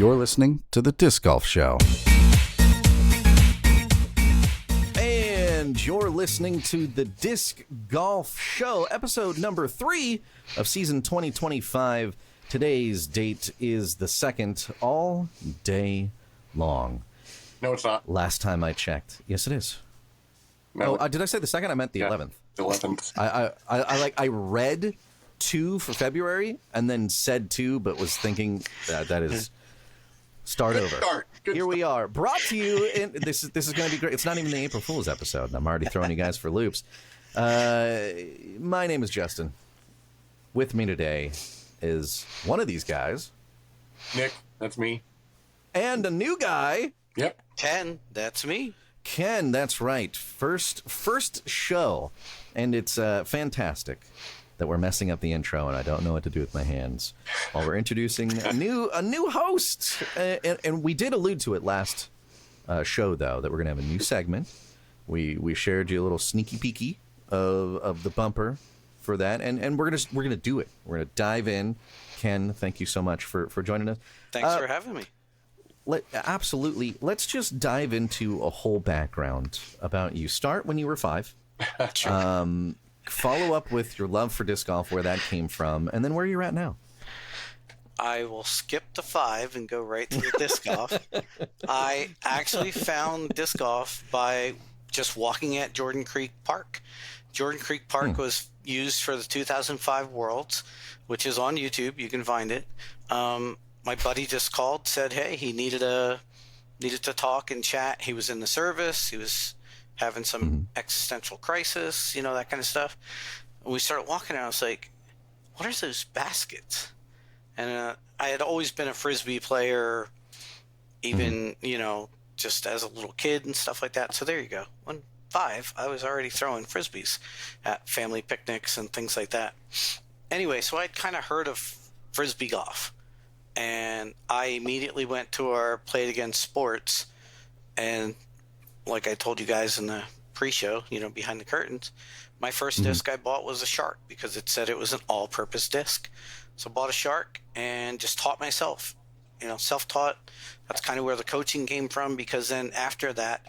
You're listening to the Disc Golf Show. And you're listening to the Disc Golf Show, episode number 3 of season 2025. Today's date is the 2nd, all day long. No, it's not. Last time I checked. Yes, it is. No. Oh, did I say the 2nd? I meant the 11th. The 11th. I read 2 for February and then said 2, but was thinking that is start over. Here we are, brought to you. This is going to be great. It's not even the April Fool's episode, and I'm already throwing you guys for loops. My name is Justin. With me today is one of these guys, Nick. That's me. and a new guy. Yep. Ken, that's me. Ken, that's right. First show, and it's fantastic that we're messing up the intro, and I don't know what to do with my hands while we're introducing a new host. And we did allude to it last show, though, that we're gonna have a new segment. We shared you a little sneaky peeky of the bumper for that, and we're gonna do it. We're gonna dive in. Ken, thank you so much for joining us. Thanks for having me. Absolutely. Let's just dive into a whole background about you. Start when you were 5. Sure. Follow up with your love for disc golf, where that came from, and then where you're at now. I will skip the 5 and go right to the disc golf. I actually found disc golf by just walking at Jordan Creek Park. Jordan Creek Park was used for the 2005 Worlds, which is on YouTube. You can find it. My buddy just called, said, hey, he needed to talk and chat. He was in the service. He was having some existential crisis, that kind of stuff. And we started walking, and I was like, what are those baskets? And I had always been a Frisbee player, even, just as a little kid and stuff like that. So there you go. When 5, I was already throwing Frisbees at family picnics and things like that. Anyway, so I'd kind of heard of Frisbee golf. And I immediately went to our Play It Again Sports, and like I told you guys in the pre-show, behind the curtains, my first disc I bought was a Shark because it said it was an all-purpose disc. So I bought a Shark and just taught myself, self-taught. That's kind of where the coaching came from, because then after that,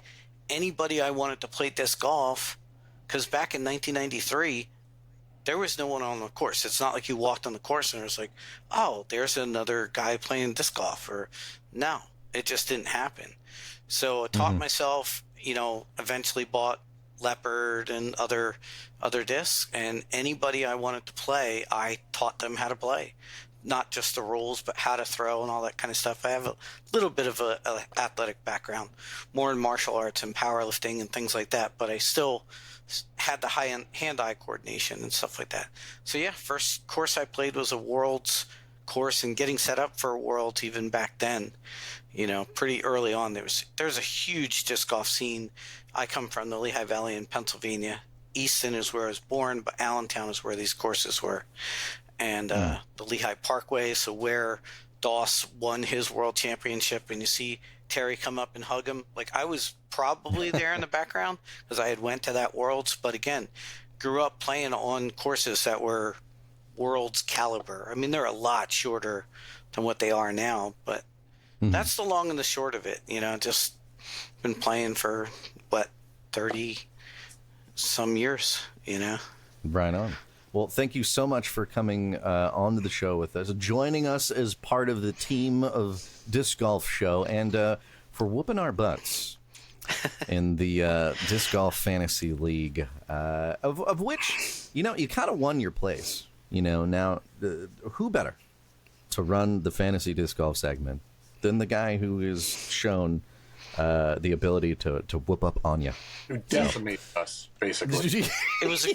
anybody I wanted to play disc golf, because back in 1993, there was no one on the course. It's not like you walked on the course and it was like, oh, there's another guy playing disc golf. Or no, it just didn't happen. So I taught myself, eventually bought Leopard and other discs, and anybody I wanted to play, I taught them how to play. Not just the rules, but how to throw and all that kind of stuff. I have a little bit of a athletic background, more in martial arts and powerlifting and things like that, but I still had the hand-eye coordination and stuff like that. So yeah, first course I played was a Worlds course, and getting set up for Worlds even back then, pretty early on. There's a huge disc golf scene. I come from the Lehigh Valley in Pennsylvania. Easton is where I was born, but Allentown is where these courses were. And the Lehigh Parkway, so where Doss won his world championship, and you see Terry come up and hug him. Like, I was probably there in the background because I had went to that Worlds, but again, grew up playing on courses that were Worlds caliber. I mean, they're a lot shorter than what they are now, but that's the long and the short of it. Just been playing for 30 some years, Right on. Well, thank you so much for coming onto the show with us, joining us as part of the team of Disc Golf Show, and for whooping our butts in the Disc Golf Fantasy League, of which, you kind of won your place. Now, who better to run the Fantasy Disc Golf segment than the guy who has shown the ability to whoop up on you? You decimated us, basically. It was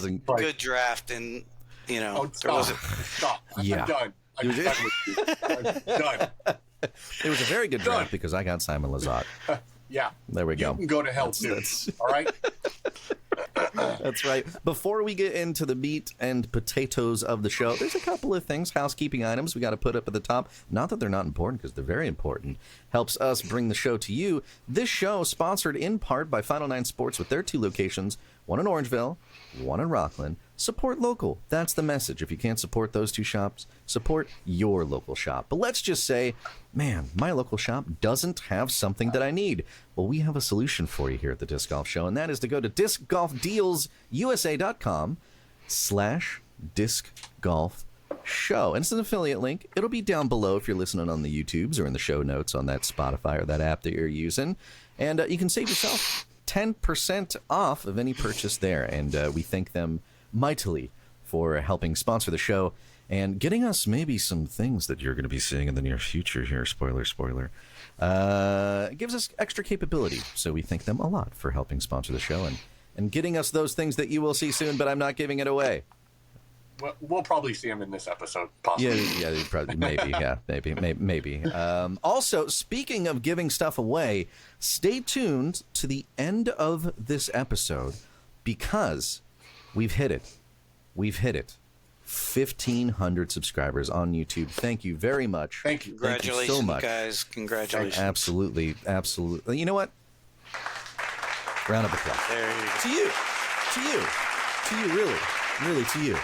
a good draft, and Oh, stop. Yeah. I'm done. I'm done with you. I'm done. It was a very good draft because I got Simon Lizotte. Yeah. There we go. You can go to hell, too. All right? That's right. Before we get into the meat and potatoes of the show, there's a couple of things, housekeeping items we got to put up at the top. Not that they're not important, because they're very important. Helps us bring the show to you. This show sponsored in part by Final Nine Sports with their 2 locations, one in Orangeville, one in Rockland. Support local. That's the message. If you can't support those two shops, support your local shop. But let's just say, man, my local shop doesn't have something that I need. Well, we have a solution for you here at the Disc Golf Show, and that is to go to discgolfdealsusa.com/discgolfshow. And it's an affiliate link. It'll be down below if you're listening on the YouTubes or in the show notes on that Spotify or that app that you're using. And you can save yourself 10% off of any purchase there. And we thank them mightily for helping sponsor the show and getting us maybe some things that you're going to be seeing in the near future here. Spoiler. It gives us extra capability. So we thank them a lot for helping sponsor the show and getting us those things that you will see soon, but I'm not giving it away. Well, we'll probably see him in this episode, possibly. Yeah, probably, maybe, maybe. Also, speaking of giving stuff away, stay tuned to the end of this episode because we've hit it. 1,500 subscribers on YouTube. Thank you very much. Thank you. Congratulations, Thank you so much. guys. Congratulations. Absolutely. You know what? Round of applause. There you go. To you, really to you.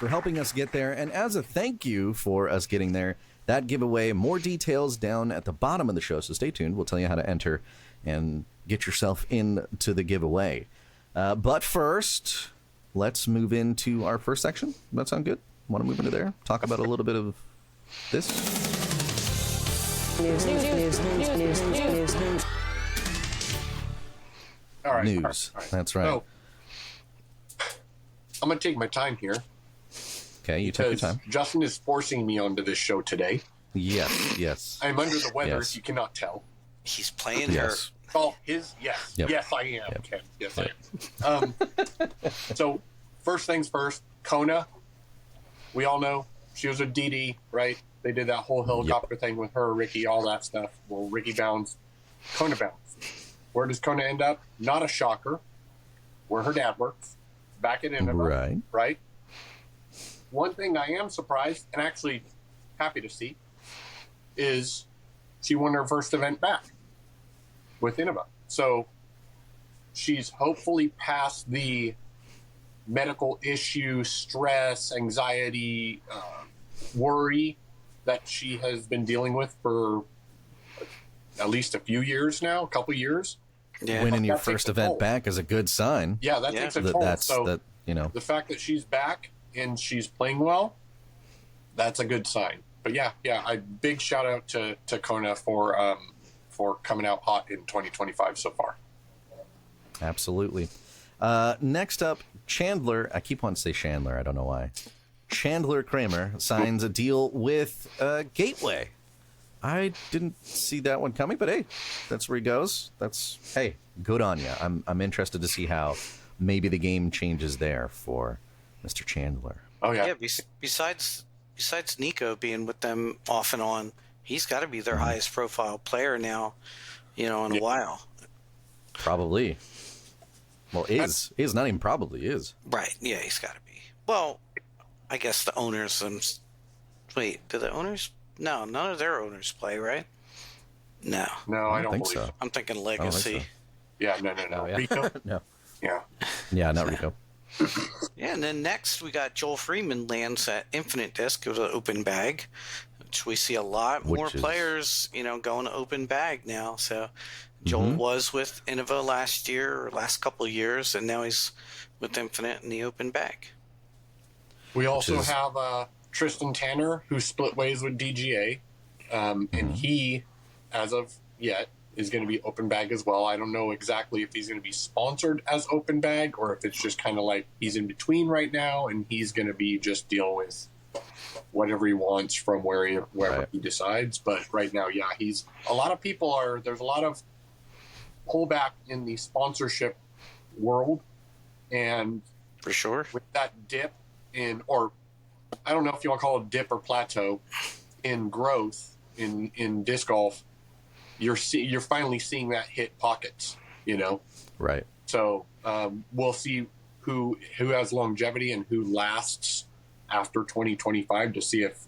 For helping us get there. And as a thank you for us getting there, that giveaway, more details down at the bottom of the show. So stay tuned. We'll tell you how to enter and get yourself into the giveaway. But first, let's move into our first section. Does that sound good? Want to move into there? Talk about a little bit of this? News. All right. News. All right. That's right. So, I'm going to take my time here. Okay, you take your time. Justin is forcing me onto this show today. Yes. I'm under the weather, Yes. if you cannot tell. He's playing Yes. Oh, yes. Yep. Yes, I am, Yep. Ken. Yes, I am. So, first things first, Kona. We all know she was a DD, right? They did that whole helicopter thing with her, Ricky, all that stuff. Well, Ricky bounced, Kona bounced. Where does Kona end up? Not a shocker. Where her dad works. Back at Innova, right? One thing I am surprised and actually happy to see is she won her first event back with Innova. So she's hopefully past the medical issue, stress, anxiety, worry that she has been dealing with for at least a few years now, a couple years. Yeah. Winning your That takes first a event toll. back is a good sign. Yeah, that Yeah. takes a toll. The fact that she's back and she's playing well, that's a good sign. But yeah, big shout out to Kona for coming out hot in 2025 so far. Absolutely. Next up, Chandler. I keep wanting to say Chandler. I don't know why. Chandler Kramer signs a deal with Gateway. I didn't see that one coming, but hey, that's where he goes. Hey, good on you. I'm interested to see how maybe the game changes there for Mr. Chandler. Oh yeah. Yeah. Besides Nico being with them off and on, he's got to be their highest profile player now, in a while. Probably. Well, is not even probably is. Right. Yeah, he's got to be. Well, I guess the owners. Wait, do the owners? No, none of their owners play, right? No. No, I don't think believe so. I'm thinking I don't Legacy. think so. Yeah, no. Oh, yeah. Rico? No. Yeah. Yeah, not Rico. Yeah, and then next we got Joel Freeman lands at Infinite Disc with an open bag, which we see a lot more Which is- players, going to open bag now. So Joel was with Innova last couple of years, and now he's with Infinite in the open bag. We also is- have Tristan Tanner, who split ways with DGA, and he, as of yet, is going to be open bag as well. I don't know exactly if he's going to be sponsored as open bag or if it's just kind of like he's in between right now and he's going to be just dealing with whatever he wants from wherever Right. he decides. But right now, yeah, there's a lot of pullback in the sponsorship world, and For sure. with that dip or I don't know if you want to call it dip or plateau in growth in disc golf, you're finally seeing that hit pockets, Right. So we'll see who has longevity and who lasts after 2025 to see if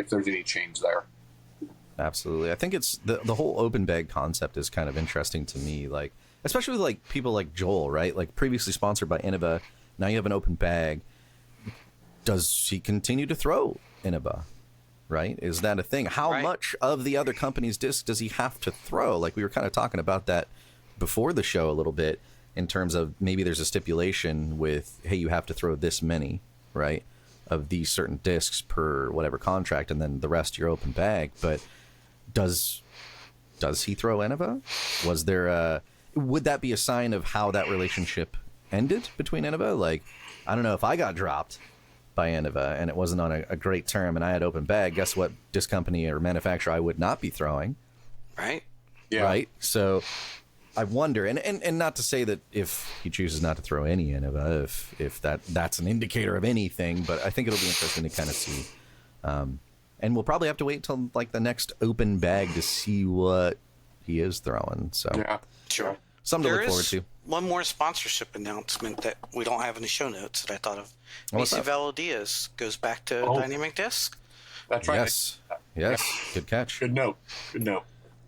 there's any change there. Absolutely. I think it's the whole open bag concept is kind of interesting to me. Like, especially with like people like Joel, right? Like previously sponsored by Innova, now you have an open bag. Does he continue to throw Innova? Right? Is that a thing? How much of the other company's disc does he have to throw? Like we were kind of talking about that before the show a little bit, in terms of maybe there's a stipulation with, hey, you have to throw this many, right, of these certain discs per whatever contract, and then the rest your open bag. But does he throw Innova? Was there would that be a sign of how that relationship ended between Innova? Like, I don't know, if I got dropped by Innova and it wasn't on a great term and I had open bag, guess what disc company or manufacturer I would not be throwing? Right. Yeah. Right. So I wonder, and not to say that if he chooses not to throw any Innova, if that's an indicator of anything, but I think it'll be interesting to kind of see. And we'll probably have to wait till like the next open bag to see what he is throwing. So Yeah. Sure. something to There look forward is to. one more sponsorship announcement that we don't have in the show notes that I thought of. What's Macy that? Valadias goes back to Oh. Dynamic Disc. That's right. Yes. Good catch. Good note.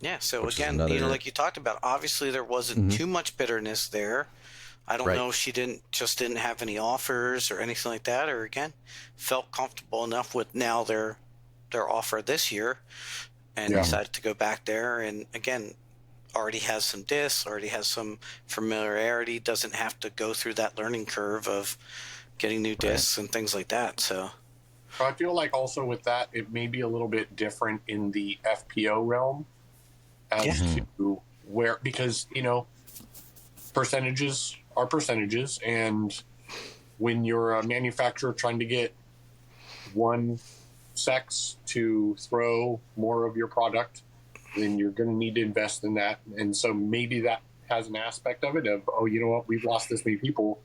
Yeah, so Which is again, another- like you talked about, obviously there wasn't too much bitterness there. I don't Right. know if she didn't have any offers or anything like that, or again, felt comfortable enough with now their offer this year and Yeah. decided to go back there. And again, already has some discs, already has some familiarity, doesn't have to go through that learning curve of getting new discs and things like that. So But I feel like also with that, it may be a little bit different in the FPO realm as to where, because, percentages are percentages. And when you're a manufacturer trying to get one sex to throw more of your product, then you're going to need to invest in that. And so maybe that has an aspect of it of, oh, you know what, we've lost this many people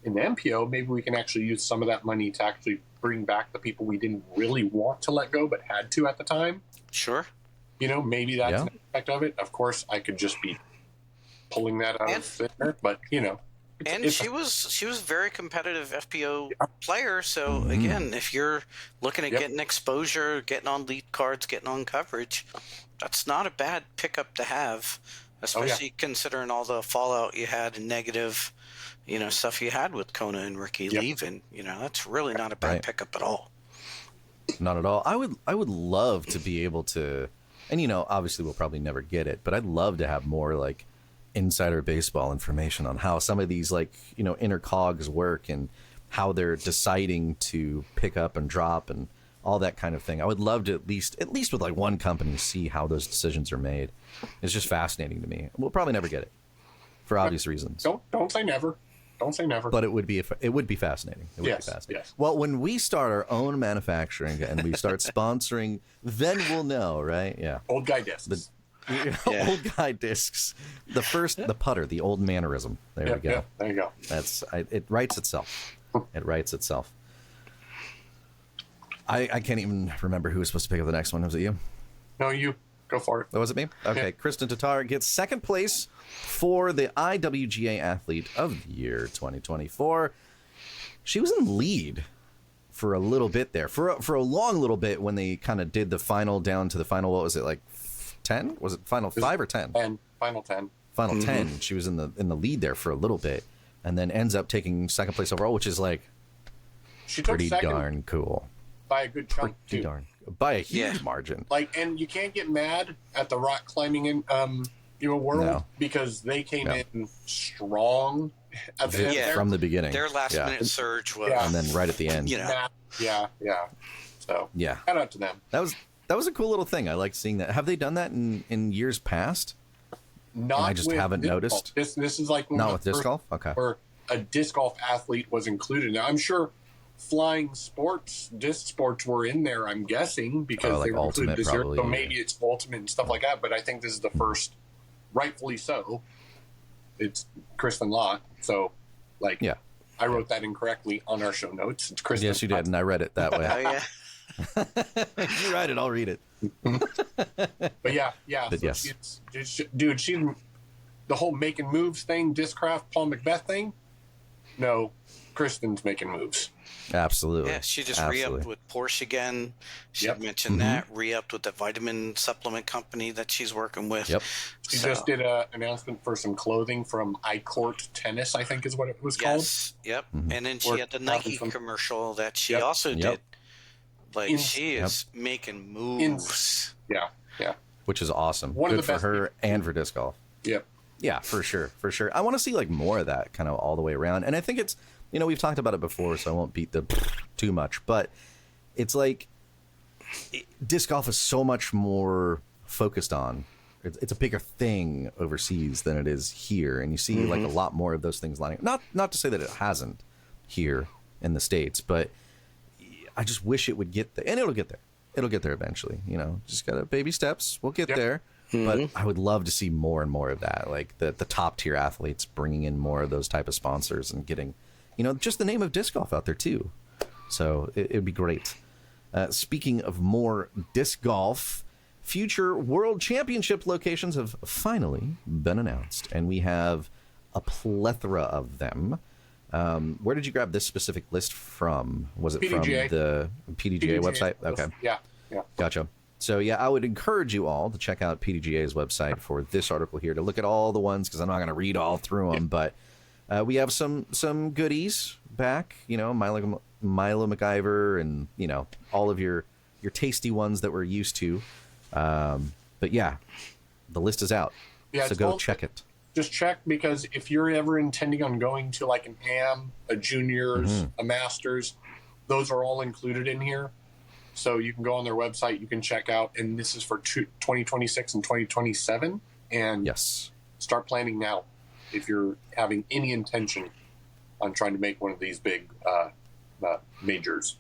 in the MPO. Maybe we can actually use some of that money to actually bring back the people we didn't really want to let go but had to at the time. sure. Maybe that's an aspect of it. Of course, I could just be pulling that out of there, but And she was a very competitive FPO player. So again, if you're looking at getting exposure, getting on lead cards, getting on coverage, that's not a bad pickup to have, especially considering all the fallout you had and negative, stuff you had with Kona and Ricky leaving. That's really not a bad pickup at all. Not at all. I would love to be able to, and obviously we'll probably never get it, but I'd love to have more like insider baseball information on how some of these like inner cogs work and how they're deciding to pick up and drop and all that kind of thing. I would love to at least with like one company see how those decisions are made. It's just fascinating to me. We'll probably never get it for obvious reasons. Don't say never. Don't say never. But it would be fascinating. It would be fascinating. Yes. Well, when we start our own manufacturing and we start sponsoring, then we'll know, right? Yeah. Old guy discs. Old guy discs. The putter, the old mannerism. There we go. Yeah, there you go. It writes itself. It writes itself. I can't even remember who was supposed to pick up the next one. Was it you? No, you go for it. Oh, was it me? Okay. Yeah. Kristen Tatar gets second place for the IWGA Athlete of the Year 2024. She was in lead for a little bit there, for a long little bit when they kind of did the final down to the final. What was it, like 10? Was it final 5 or 10? Final 10. Final 10. She was in the lead there for a little bit, and then ends up taking second place overall, which is like She took pretty second darn cool. by a good chunk Pretty too. darn by a huge margin. And you can't get mad at the rock climbing in world No. because they came in strong at the end there. From the beginning. Their last minute surge was, Yeah. And then right at the end. Yeah. So Yeah. shout out to them. That was a cool little thing. I liked seeing that. Have they done that in years past? Not I just with haven't disc noticed. golf. This is like one Not of with the disc first golf? Okay. where a disc golf athlete was included. Now I'm sure flying sports, disc sports were in there, I'm guessing, because like they were included Ultimate this year. probably, So yeah. maybe it's ultimate and stuff like that, but I think this is the first, rightfully so. It's Kristen Lott. So Yeah. I wrote that incorrectly on our show notes. It's Kristen. Yes, you did, and I read it that way. oh yeah, You write it, I'll read it. But yeah. But So yes. she's the whole making moves thing, Discraft, Paul Macbeth thing. No, Kristen's making moves. Absolutely. Yeah, she just Absolutely. re-upped with Porsche again. She Yep. mentioned that. Re-upped with the vitamin supplement company that she's working with. Yep. She just did an announcement for some clothing from iCourt Tennis, I think is what it was called. Yes, yep. Mhm. And then she Or had the Nike some- commercial that she Yep. also Yep. did. Like, In- she is making moves. Yeah, yeah. Which is awesome. One of Good the for best her people. and for disc golf. Yep. Yeah, for sure, for sure. I want to see like more of that kind of all the way around. And I think it's, we've talked about it before, so I won't beat the too much, but it's like disc golf is so much more focused on. It's a bigger thing overseas than it is here, and you see like a lot more of those things lining up. Not to say that it hasn't here in the States, but I just wish it would get there, and it'll get there. It'll get there eventually. Just gotta baby steps. We'll get there. But I would love to see more and more of that, like the top tier athletes bringing in more of those type of sponsors and getting, just the name of disc golf out there too. So it'd be great. Speaking of more disc golf, future world championship locations have finally been announced, and we have a plethora of them. Where did you grab this specific list from? Was it PDGA. from the PDGA website? Okay. Yeah. Gotcha. So, yeah, I would encourage you all to check out PDGA's website for this article here to look at all the ones, because I'm not going to read all through them. But we have some goodies back, Milo MacGyver and, all of your tasty ones that we're used to. But, yeah, the list is out. Yeah, so go check it. Just check, because if you're ever intending on going to like an AM, a juniors, a masters, those are all included in here. So you can go on their website, you can check out, and this is for 2026 and 2027, and Yes. start planning now if you're having any intention on trying to make one of these big majors.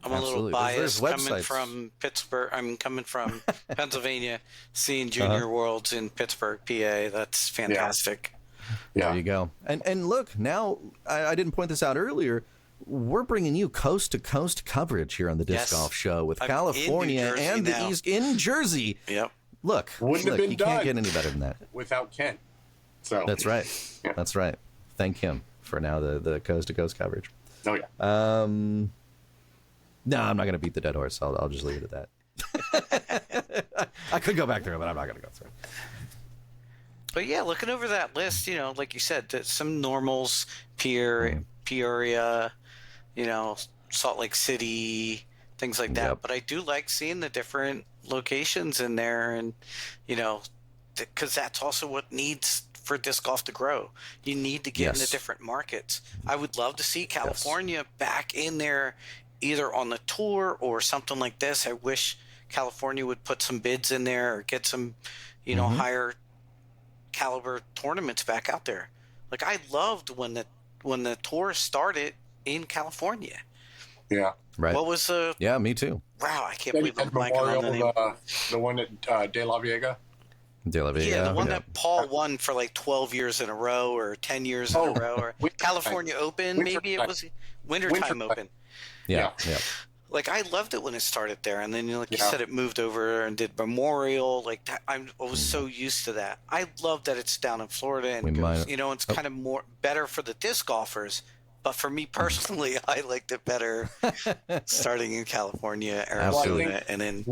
I'm a Absolutely. little There's biased coming websites. from Pittsburgh. I'm coming from Pennsylvania, seeing Junior Worlds in Pittsburgh, PA. That's fantastic. There you go. And look, now, I didn't point this out earlier, we're bringing you coast-to-coast coverage here on the Disc Golf Show with I'm California in New Jersey and the now. East in Jersey. Yep. Look, Wouldn't have been you can't done. get any better than that. Without Ken. So That's right. Yeah. That's right. Thank him for now the coast-to-coast coverage. Oh yeah. No, I'm not going to beat the dead horse. I'll just leave it at that. I could go back through it, but I'm not going to go through it. But yeah, looking over that list, like you said, some normals, Peoria, Salt Lake City, things like that. Yep. But I do like seeing the different locations in there, and because that's also what needs for disc golf to grow. You need to get into different markets. I would love to see California back in there, either on the tour or something like this. I wish California would put some bids in there or get some, higher caliber tournaments back out there. Like, I loved when the tour started in California. Yeah. Right. What was the? Yeah, me too. Wow, I can't Then believe you I'm had blanking on the name. Memorial, the one at De La Vega. De La Vega. Yeah, the one that Paul won for like 12 years in a row or 10 years in a row, or California Open, maybe it was Wintertime Open. Yeah. Like, I loved it when it started there, and then you said, it moved over and did Memorial. Like that, I was so used to that. I love that it's down in Florida, and it's kind of more better for the disc golfers. But for me personally, I liked it better starting in California, Arizona, and then.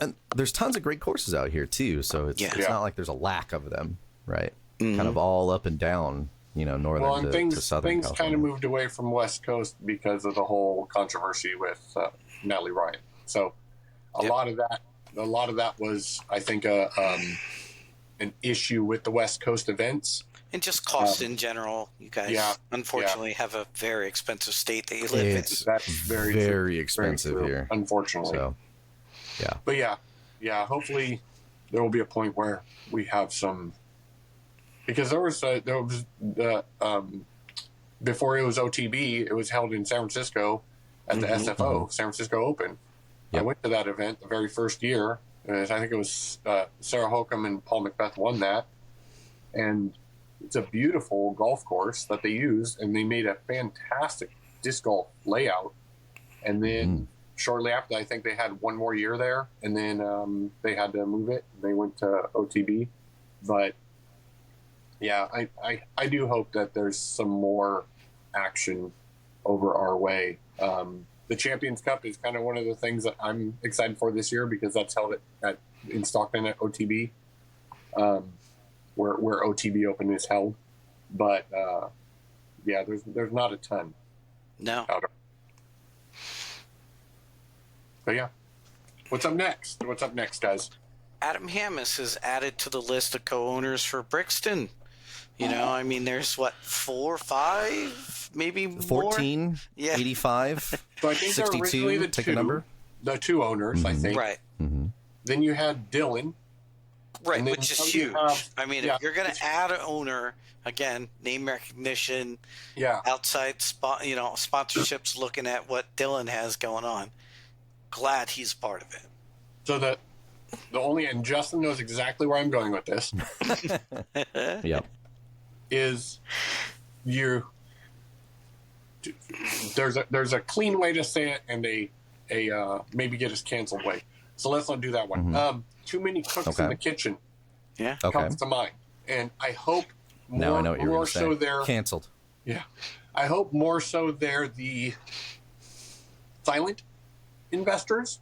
And there's tons of great courses out here too, so it's not like there's a lack of them, right? Kind of all up and down, northern to southern things California. kind of moved away from West Coast because of the whole controversy with Natalie Ryan. So a lot of that was, I think, an issue with the West Coast events. And just cost in general. You guys, unfortunately, have a very expensive state that you live in. That's very expensive here, unfortunately. So, yeah. But yeah. Hopefully, there will be a point where we have some, because there was before it was OTB, it was held in San Francisco at the SFO, San Francisco Open. Yep. I went to that event the very first year. I think it was Sarah Holcomb and Paul Macbeth won that, and it's a beautiful golf course that they used, and they made a fantastic disc golf layout. And then shortly after, I think they had one more year there, and then they had to move it. They went to OTB. But yeah, I do hope that there's some more action over our way. The Champions Cup is kind of one of the things that I'm excited for this year because that's held in Stockton at OTB, where OTB Open is held. But yeah, there's not a ton. No. But yeah, what's up next? What's up next, guys? Adam Hammis is added to the list of co-owners for Brixton. You know, I mean, there's what, 4 or 5, maybe more? 14, Yeah. 85, So I think they're originally 62, take a number. the 2 owners, I think. Right. Mm-hmm. Then you had Dylan. Right, And then which is now you huge. have- I mean, yeah, if you're going to add an owner, again, name recognition, Yeah. outside sponsorships, looking at what Dylan has going on. Glad he's part of it. So the only, and Justin knows exactly where I'm going with this, Yep. is there's a clean way to say it and a maybe get us canceled way. So let's not do that one. Mm-hmm. Too many cooks Okay. in the kitchen Yeah. Okay. comes to mind, and I hope Now I know what you're more going to say. so they're Canceled. yeah. I hope more so they're the silent investors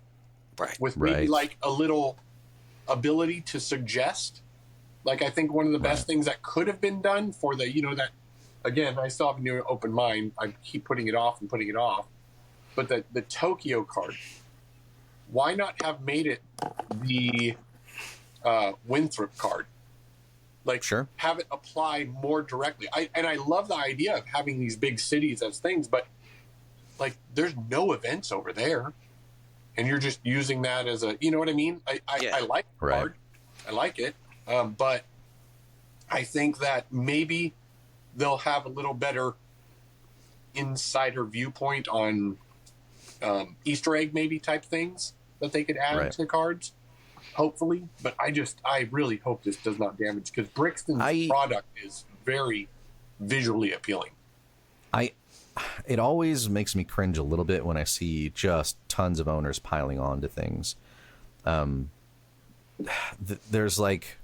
Right. with maybe Right. like a little ability to suggest. Like I think one of the best things that could have been done for the, that again, I still have a new open mind. I keep putting it off, but the Tokyo card, why not have made it the Winthrop card? Like Sure. have it apply more directly. I love the idea of having these big cities as things, but like there's no events over there. And you're just using that as a, you know what I mean? I like the Right. card. I like it. But I think that maybe they'll have a little better insider viewpoint on Easter egg maybe type things that they could add Right. to the cards, hopefully. But I really hope this does not damage because Brixton's product is very visually appealing. It always makes me cringe a little bit when I see just tons of owners piling on to things. There's like,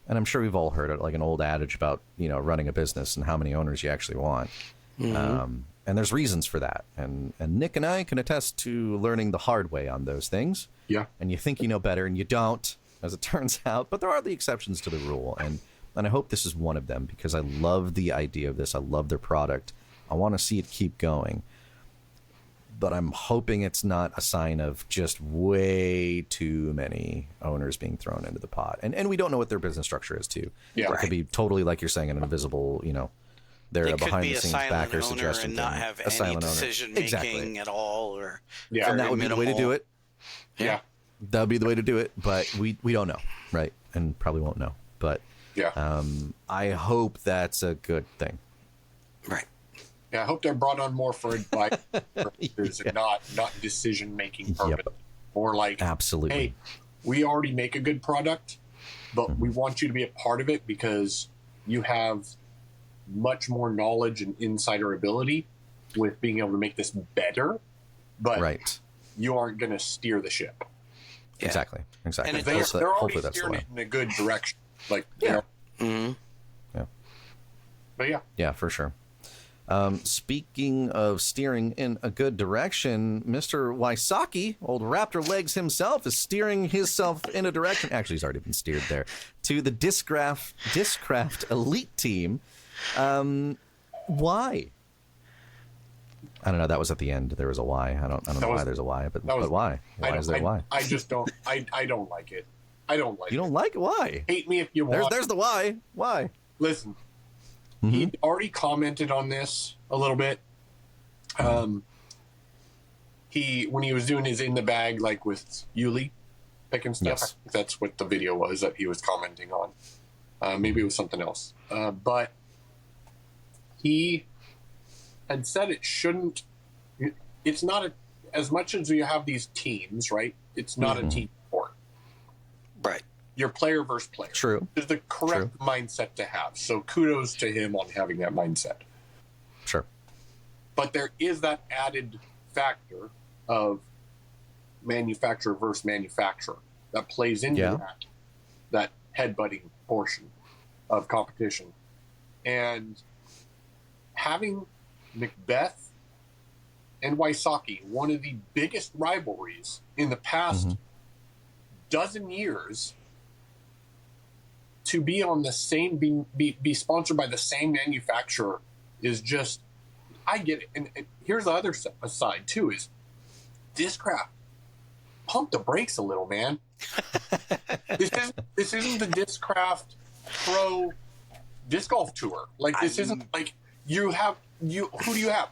and I'm sure we've all heard it, like an old adage about, running a business and how many owners you actually want. Mm-hmm. And there's reasons for that. And Nick and I can attest to learning the hard way on those things. Yeah. And you think you know better and you don't, as it turns out. But there are the exceptions to the rule. And I hope this is one of them because I love the idea of this. I love their product. I want to see it keep going. But I'm hoping it's not a sign of just way too many owners being thrown into the pot. And we don't know what their business structure is, too. Yeah. It could be totally, like you're saying, an invisible, they're They a could be a behind-the-scenes silent backer owner suggestion and not thing. have A any silent owner. decision-making Exactly. at all. Or Yeah. And that would be the way to do it. Yeah. That would be the way to do it. But we don't know, right? And probably won't know. But Yeah. I hope that's a good thing. Right. Yeah, I hope they're brought on more for advice purposes and not decision-making purpose. Yep. Or like, Absolutely. hey, we already make a good product, but we want you to be a part of it because you have much more knowledge and insider ability with being able to make this better, but Right. you aren't going to steer the ship. Yeah. Exactly. And Exactly. it- They're Hopefully already that's the steering way. it in a good direction. Like, Yeah. Mm-hmm. Yeah. But yeah. Yeah, for sure. Speaking of steering in a good direction, Mr. Wysocki, old Raptor Legs himself, is steering himself in a direction. Actually, he's already been steered there to the Discraft Elite Team. Why? I don't know. That was at the end. There was a why. I don't know why there's a why, but why? Why is there a why? I just don't. I don't like it. I don't like You it. don't like it? Why? Hate me if you want. There's the why. Why? Listen, Mm-hmm. he already commented on this a little bit. When he was doing his in the bag, like with Yuli picking stuff, Yes. I think that's what the video was that he was commenting on. Maybe it was something else. But he had said it shouldn't. It's not as much as you have these teams, right? It's not a team sport. Right. You're player versus player. True. It's the correct mindset to have. So kudos to him on having that mindset. Sure. But there is that added factor of manufacturer versus manufacturer that plays into that headbutting portion of competition. And having Macbeth and Wysocki, one of the biggest rivalries in the past dozen years, to be on the same, be sponsored by the same manufacturer is just, I get it. And here's the other side too, is Discraft. Pump the brakes a little, man. This isn't the Discraft Pro Disc Golf Tour. Like, this isn't like who do you have?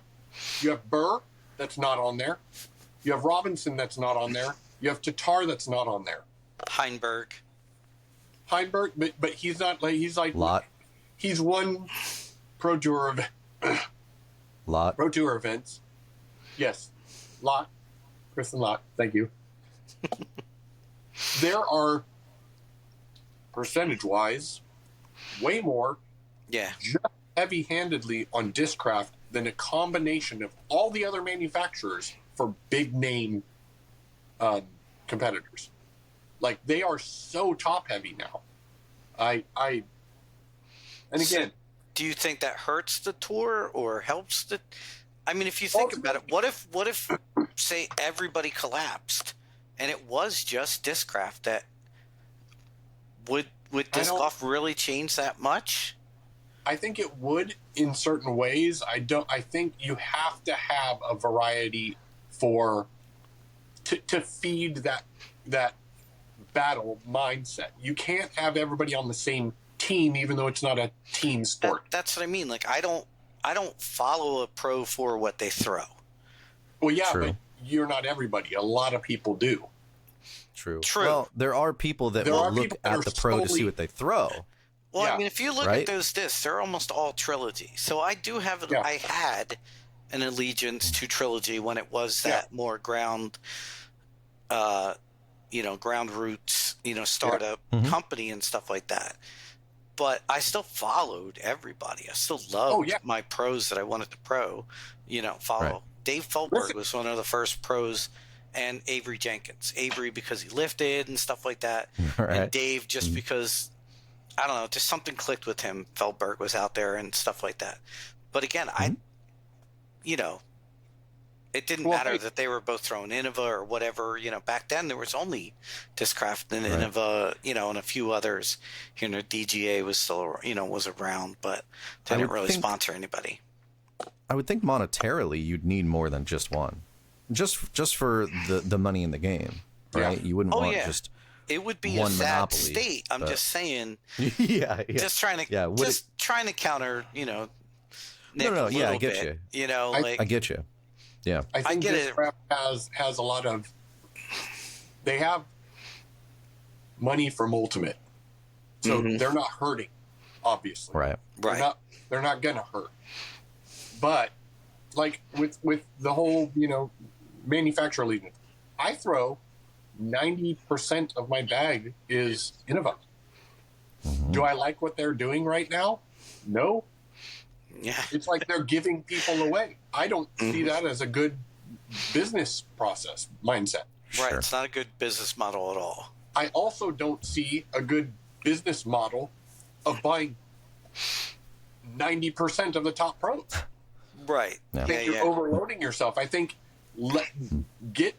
You have Burr, that's not on there. You have Robinson, that's not on there. You have Tatar, that's not on there. Heinberg, but he's not like Lot. He's won Pro Tour events. Yes, Lot, Kristen Lot. Thank you. There are, percentage-wise, way more just heavy-handedly on Discraft than a combination of all the other manufacturers for big-name competitors. Like, they are so top-heavy now. And again... So, do you think that hurts the tour or helps the... I mean, if you think about it, what if, say, everybody collapsed and it was just Discraft, that would disc golf really change that much? I think it would in certain ways. I think you have to have a variety to feed that battle mindset. You can't have everybody on the same team, even though it's not a team sport. That's what I mean. Like, I don't follow a pro for what they throw. Well, yeah, True. but you're not everybody. A lot of people do. True. True. Well, there are people that will look at the pro to see what they throw. Well, Yeah. I mean, if you look Right? at those discs, they're almost all Trilogy. So I do have I had an allegiance to Trilogy when it was that more ground, ground roots, startup company and stuff like that. But I still followed everybody. I still loved my pros that I wanted to follow. Right. Dave Feldberg was one of the first pros, and Avery Jenkins. Avery because he lifted and stuff like that. Right. And Dave just because, I don't know, just something clicked with him. Feldberg was out there and stuff like that. But again, it didn't matter that they were both throwing Innova or whatever. Back then there was only Discraft and Innova, and a few others. DGA was still, was around, but they didn't really sponsor anybody. I would think monetarily you'd need more than just one, just for the money in the game, right? You wouldn't want just it would be one a sad monopoly, state. I'm just saying. Just trying to trying to counter, Nick No, yeah, I get bit, you. I get you. Yeah, I think Discraft has a lot of. They have money from Ultimate, so they're not hurting. Obviously, right. They're not gonna hurt. But like with the whole manufacturer allegiance, I throw 90% of my bag is Innova. Do I like what they're doing right now? No. Yeah. It's like they're giving people away. I don't see that as a good business process mindset. Right. Sure. It's not a good business model at all. I also don't see a good business model of buying 90% of the top pros. Right. Yeah. I think you're overloading yourself. I think get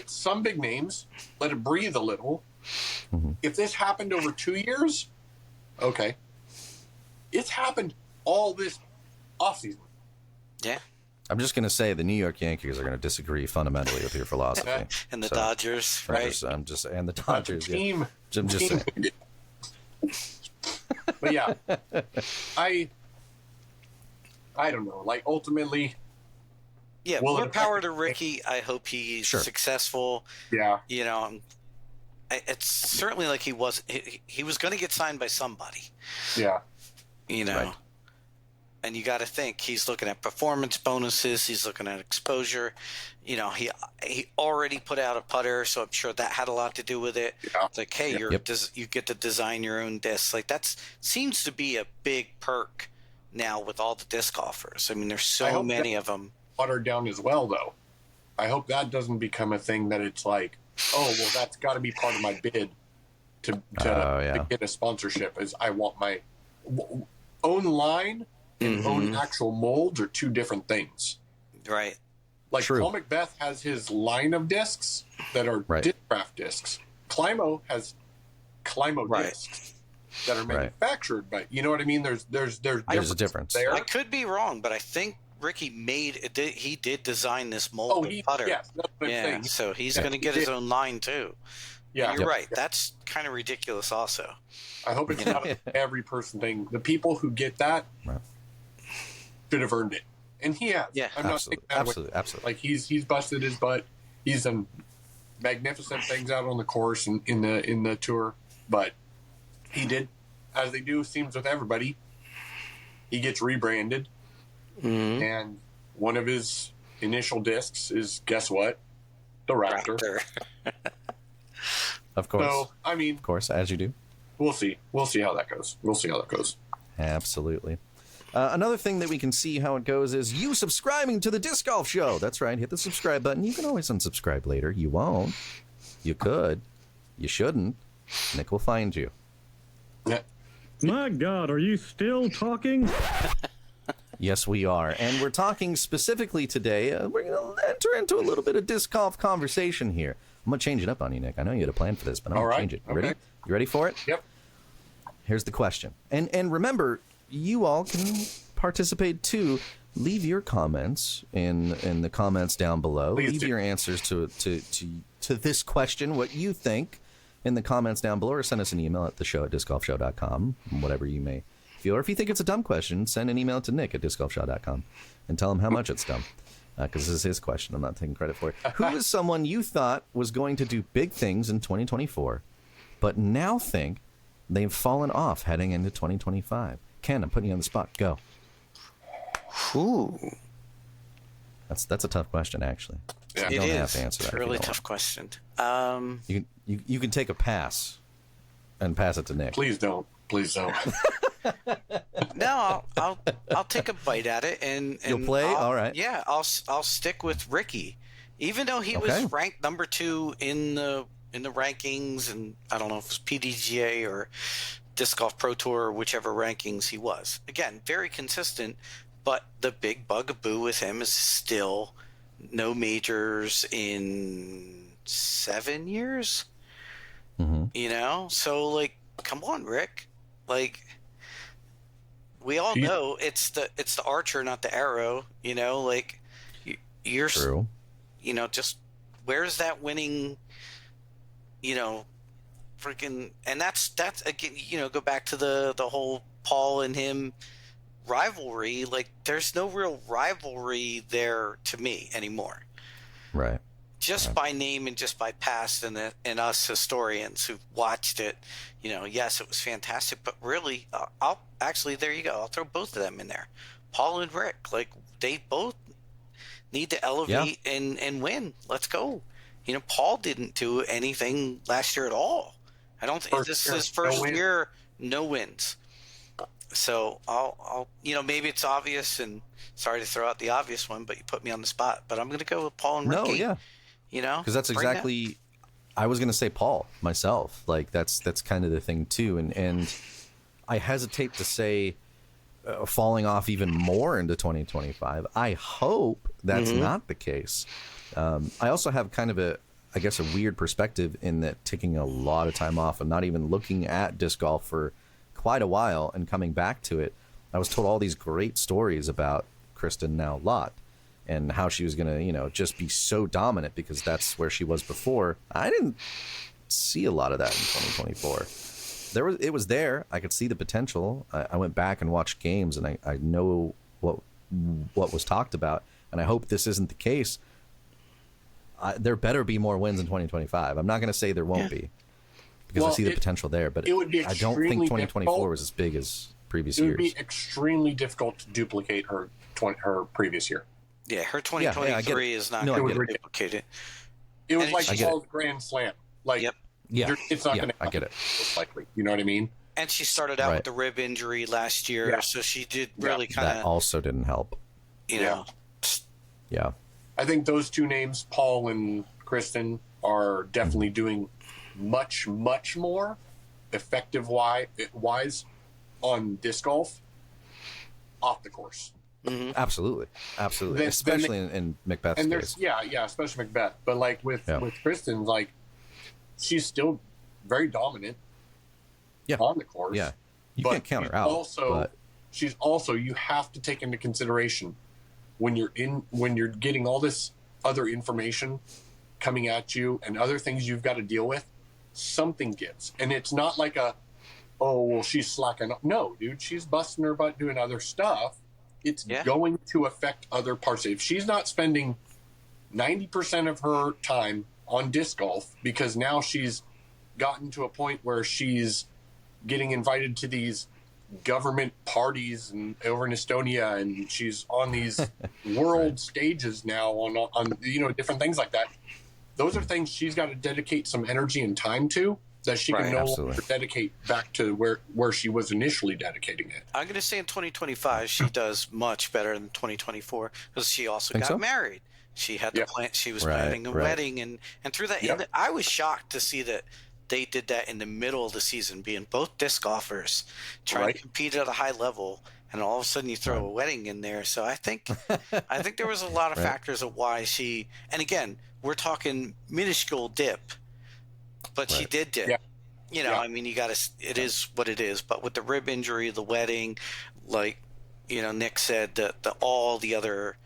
some big names, let it breathe a little. If this happened over 2 years, okay. It's happened all this offseason. Yeah. I'm just going to say the New York Yankees are going to disagree fundamentally with your philosophy. And the Dodgers, right? And the Dodgers. Team. I'm just saying. But yeah, I don't know. Like, ultimately, more power to Ricky. I hope he's successful. Yeah. It's certainly like he was going to get signed by somebody. Yeah. Right. And you got to think he's looking at performance bonuses. He's looking at exposure. He already put out a putter, so I'm sure that had a lot to do with it. Yeah. It's like, hey, you get to design your own discs. Like, that seems to be a big perk now with all the disc offers. I mean, there's so many of them. Watered down as well, though. I hope that doesn't become a thing that it's like, oh, well, that's got to be part of my bid to get a sponsorship. Is I want my own line and own actual molds are two different things. Right. Like True. Paul Macbeth has his line of discs that are Right. Discraft discs. Climo has Climo Right. discs that are Right. manufactured, but you know what I mean? There's There's a difference. there. I could be wrong, but I think Ricky he did design this mold Oh, of putter. yes, that's what I'm Yeah, saying. so he's Yeah, going to he get his did. own line too. Yeah, You're right. That's kind of ridiculous also. I hope it's not an every person thing. The people who get that Right. should have earned it, and he has. Yeah. I'm not Absolutely. taking that away. Absolutely. Like he's busted his butt. He's done magnificent things out on the course and in the tour, but he did, as they do, seems with everybody. He gets rebranded, and one of his initial discs is, guess what? The Raptor. Of course. So I mean, Of course, as you do. we'll see. We'll see how that goes. Absolutely. Another thing that we can see how it goes is you subscribing to the Disc Golf Show. That's right. Hit the subscribe button. You can always unsubscribe later. You won't. You could. You shouldn't. Nick will find you. Yeah. My God, are you still talking? Yes, we are. And we're talking specifically today. We're going to enter into a little bit of disc golf conversation here. I'm going to change it up on you, Nick. I know you had a plan for this, but I'm going to change it. You ready? Okay. You ready for it? Yep. Here's the question. And remember, you all can participate too. Leave your comments in the comments down below. Please Leave do. your answers to this question, what you think, in the comments down below, or send us an email at theshow@discgolfshow.com, whatever you may feel. Or if you think it's a dumb question, send an email to nick@discgolfshow.com and tell him how much it's dumb. Because this is his question. I'm not taking credit for it. Who is someone you thought was going to do big things in 2024, but now think they've fallen off heading into 2025? Ken, I'm putting you on the spot. Go. Ooh. That's a tough question, actually. Yeah. You It don't is. have to answer It's that. a if you really don't tough question. You can take a pass and pass it to Nick. Please don't. No, I'll take a bite at it and You'll play? All right. Yeah, I'll stick with Ricky, even though he Okay. was ranked number 2 in the rankings, and I don't know if it was PDGA or Disc Golf Pro Tour or whichever rankings he was. Again, very consistent, but the big bugaboo with him is still no majors in 7 years. Mm-hmm. You know, so like, come on, Rick. Like, we all know it's the archer, not the arrow. You know, like you're, True. you know, just where's that winning? You know, freaking, and that's again. You know, go back to the whole Paul and him rivalry. Like, there's no real rivalry there to me anymore. Right. Just by name and just by past, and us historians who've watched it, you know, yes, it was fantastic, but really, I'll actually, there you go. I'll throw both of them in there. Paul and Rick, like, they both need to elevate and win. Let's go. You know, Paul didn't do anything last year at all. I don't think this is his first year, no wins. So I'll, you know, maybe it's obvious, and sorry to throw out the obvious one, but you put me on the spot. But I'm going to go with Paul and Ricky. No, yeah. You know, Because that's bring that. exactly. I was going to say Paul myself. Like that's kind of the thing too, and I hesitate to say falling off even more into 2025. I hope that's not the case. I also have kind of a weird perspective in that taking a lot of time off and not even looking at disc golf for quite a while and coming back to it. I was told all these great stories about Kristen now Lott and how she was going to, you know, just be so dominant because that's where she was before. I didn't see a lot of that in 2024. It was there. I could see the potential. I went back and watched games, and I know what was talked about, and I hope this isn't the case. There better be more wins in 2025. I'm not going to say there won't be, because I see the potential there, but it would be I don't think extremely 2024 difficult. was as big as previous It would years. be extremely difficult to duplicate her previous year. Yeah, her Yeah, I get 2023 it. is not No, I going get to it. duplicate it. It was And like I get Paul's Grand Slam. Like, Yep. Yeah, it's not yeah, going to I get it. most likely. You know what I mean? And she started out Right. with the rib injury last year, Yeah. so she did Yeah. really kind That of, also didn't help. you know, Yeah. I think those two names, Paul and Kristen, are definitely doing much, much more effective wise on disc golf off the course. Absolutely. Especially in Macbeth's and case. especially Macbeth. But like with Kristen, like she's still very dominant on the course. Yeah, you can't count her out. She's also, you have to take into consideration when you're getting all this other information coming at you and other things you've got to deal with. Something gives, and it's not like she's slacking up. No, dude, she's busting her butt doing other stuff. It's going to affect other parts. If she's not spending 90% of her time on disc golf because now she's gotten to a point where she's getting invited to these government parties and over in Estonia, and she's on these world stages now on different things like that. Those are things she's got to dedicate some energy and time to that she can no longer dedicate back to where she was initially dedicating it. I'm going to say in 2025 she does much better than 2024 because she also got married. She had the plan. She was planning a wedding, and through that, and I was shocked to see that they did that in the middle of the season, being both disc golfers trying to compete at a high level, and all of a sudden you throw a wedding in there. So I think there was a lot of factors of why she. And again, we're talking minuscule dip. But she did dip. Yeah. I mean, it is what it is. But with the rib injury, the wedding, like, Nick said, all the other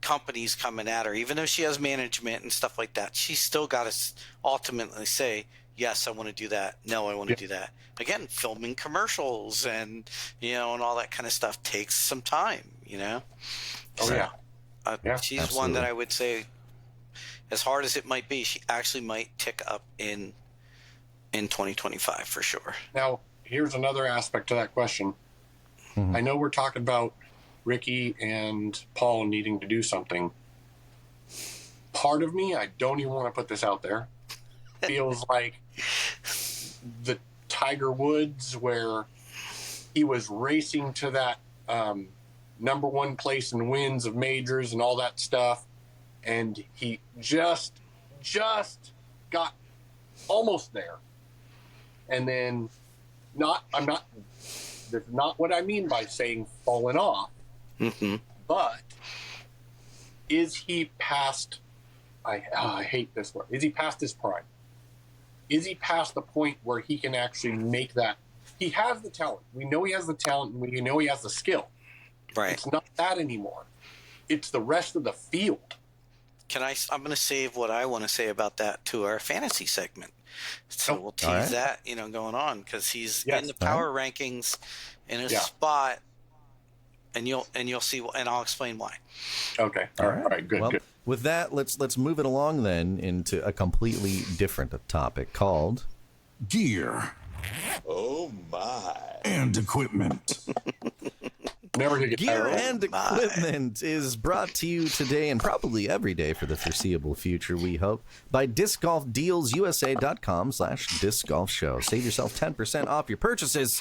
companies coming at her, even though she has management and stuff like that, she's still got to ultimately say, yes, I want to do that. No, I want to do that. Again, filming commercials and all that kind of stuff takes some time, She's one that I would say, as hard as it might be, she actually might tick up in 2025 for sure. Now, here's another aspect to that question. Mm-hmm. I know we're talking about Ricky and Paul needing to do something. Part of me, I don't even want to put this out there, feels like the Tiger Woods where he was racing to that number one place in wins of majors and all that stuff, and he just got almost there. And then that's not what I mean by saying fallen off. Mm-hmm. But is he past, I hate this word, is he past his prime? Is he past the point where he can actually make that? He has the talent. We know he has the talent, and we know he has the skill. Right. It's not that anymore. It's the rest of the field. I'm going to save what I want to say about that to our fantasy segment. So we'll tease that, going on, because he's in the power rankings in a spot, and you'll see, and I'll explain why. Okay. All right. Good. Well, good. With that, let's move it along then into a completely different topic called gear. Oh my! And equipment. Never get Gear and equipment is brought to you today and probably every day for the foreseeable future, we hope, by discgolfdealsusa.com/disc golf show. Save yourself 10% off your purchases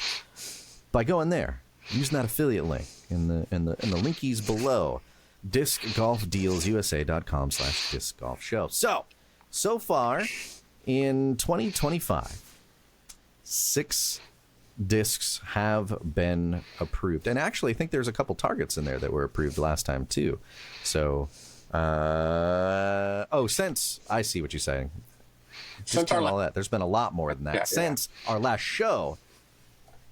by going there, using that affiliate link in the linkies below. discgolfdealsusa.com/disc golf show. So far in 2025, 6 discs have been approved, and actually I think there's a couple targets in there that were approved last time too. So since I see what you're saying, just all that, there's been a lot more than that since our last show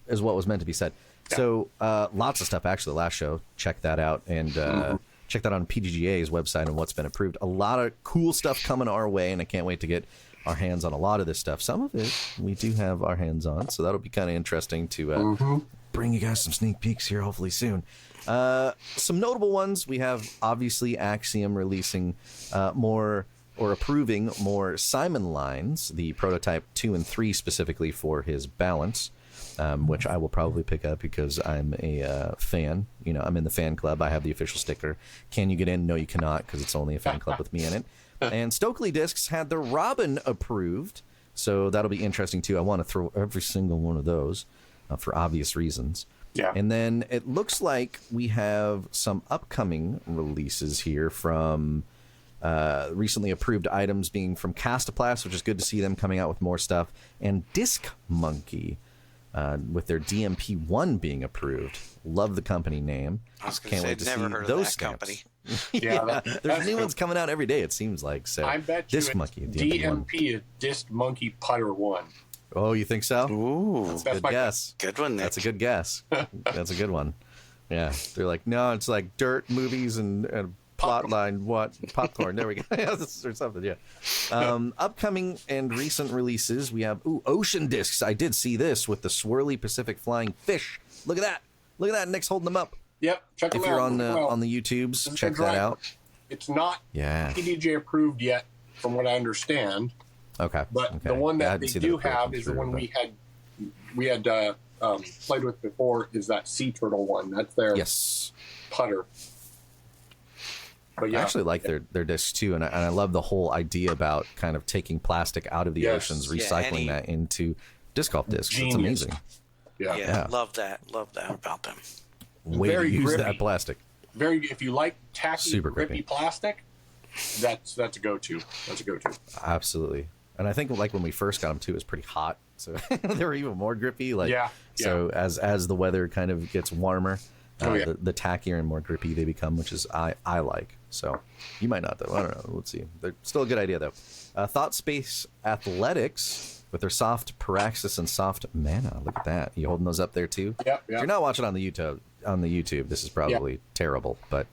is what was meant to be said. So lots of stuff actually. The last show, check that out, and check that on PGGA's website and what's been approved. A lot of cool stuff coming our way, and I can't wait to get our hands on a lot of this stuff. Some of it we do have our hands on, so that'll be kind of interesting to bring you guys some sneak peeks here hopefully soon. Some notable ones, we have obviously Axiom releasing more or approving more Simon lines, the prototype 2 and 3 specifically for his balance, which I will probably pick up because I'm a fan. I'm in the fan club. I have the official sticker. Can you get in? No, you cannot, because it's only a fan club with me in it. And Stokely Discs had the Robin approved, so that'll be interesting too. I want to throw every single one of those for obvious reasons. Yeah. And then it looks like we have some upcoming releases here from recently approved items being from Castoplast, which is good to see them coming out with more stuff, and Disc Monkey. with their DMP1 being approved. Love the company name. I was going Can't to say, wait to I've never see heard of those that stamps. company. Yeah, There's new ones coming out every day, it seems like. So I bet you Disc it's Monkey, DMP1. DMP is Disc Monkey Putter 1. Oh, you think so? Ooh, That's Good my guess. good one, Nick. That's a good guess. That's a good one. Yeah, they're like, no, it's like dirt movies and plot line. What popcorn? There we go. Or something. Yeah. Upcoming and recent releases, we have ocean discs. I did see this with the swirly Pacific flying fish. Look at that. Look at that. Nick's holding them up. Yep, check them If out. you're on the YouTubes, This is check dry that out. brush. It's not Yeah. PDJ approved yet, from what I understand. Okay. But okay. the one Yeah, I that didn't they see do report have come is the through, one but- we had played with before. Is that sea turtle one? That's their Yes. putter. But I yeah, actually like their discs too, and I love the whole idea about kind of taking plastic out of the Yes. oceans, Yeah, recycling that into disc golf discs. It's Genius. amazing. yeah, Yeah, love that about them. Way Very to use grippy. that plastic. Very. If you like tacky, Super grippy grippy. plastic, that's a go-to. That's a go-to. Absolutely. And I think like when we first got them too, it was pretty hot, so they were even more grippy. Like Yeah, So as the weather kind of gets warmer, yeah. the tackier and more grippy they become, which is I like. So you might not though. I don't know. Let's see. They're still a good idea though. Thought Space Athletics with their soft Paraxis and soft Mana. Look at that. You holding those up there too? Yep, If you're not watching on the YouTube, this is probably terrible. But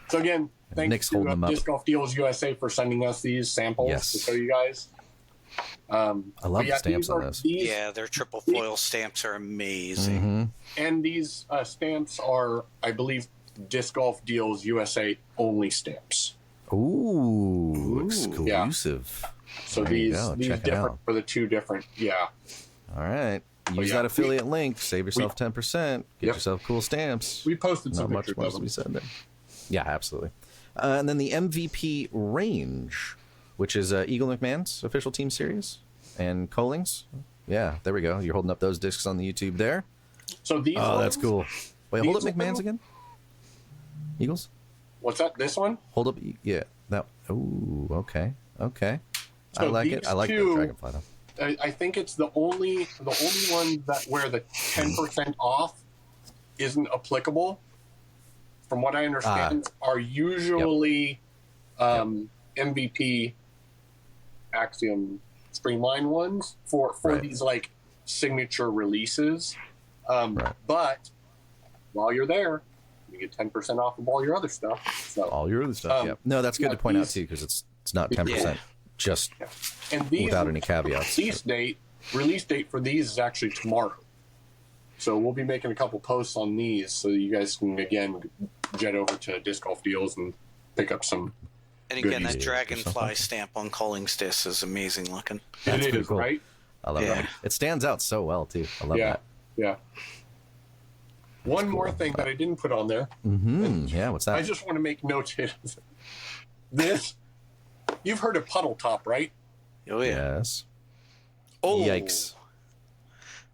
So again, thanks Nick's to holding them up. Disc Golf Deals USA for sending us these samples Yes. to show you guys. I love the stamps on this. Yeah, their triple foil stamps are amazing. Mm-hmm. And these stamps are, I believe, Disc Golf Deals USA only stamps. Ooh, exclusive. So There you these go. these Check it different out. for the two different. Yeah, All right. Use yeah, that affiliate link. Save yourself 10%. Get Yep. yourself cool stamps. we posted Not some much pictures more of to them. be said there. Yeah, absolutely. And then the MVP range, which is Eagle McMahon's official team series, and Coling's. Yeah, there we go. You're holding up those discs on the YouTube there. So these. Oh, that's ones- cool. Wait, hold up these McMahon's ones- again. Eagles. What's that? This one? Hold up. Yeah. That. Ooh. Okay. Okay. I So like it. these I like the two- Dragonfly though. I think it's the only one that where the 10% off isn't applicable. From what I understand, are usually MVP Axiom Streamline ones for Right. these like signature releases. Right. But while you're there, you get 10% off of all your other stuff. So All your other stuff. Yeah. No, that's good yeah, to point out these- too, because it's not 10%. Just and these without any caveats. release date for these is actually tomorrow. So we'll be making a couple posts on these, so you guys can again jet over to Disc Golf Deals and pick up some. And Good again, that idea or dragonfly something. stamp on Colling's disc is amazing looking. That's It pretty is cool. right. I love Yeah. that. It stands out so well too. I love Yeah, that. yeah. One more thing that I didn't put on there. Mm-hmm. Yeah. What's that? I just want to make note here. This, you've heard of Puddle Top, right? Oh yeah. Yes. Oh, Yikes.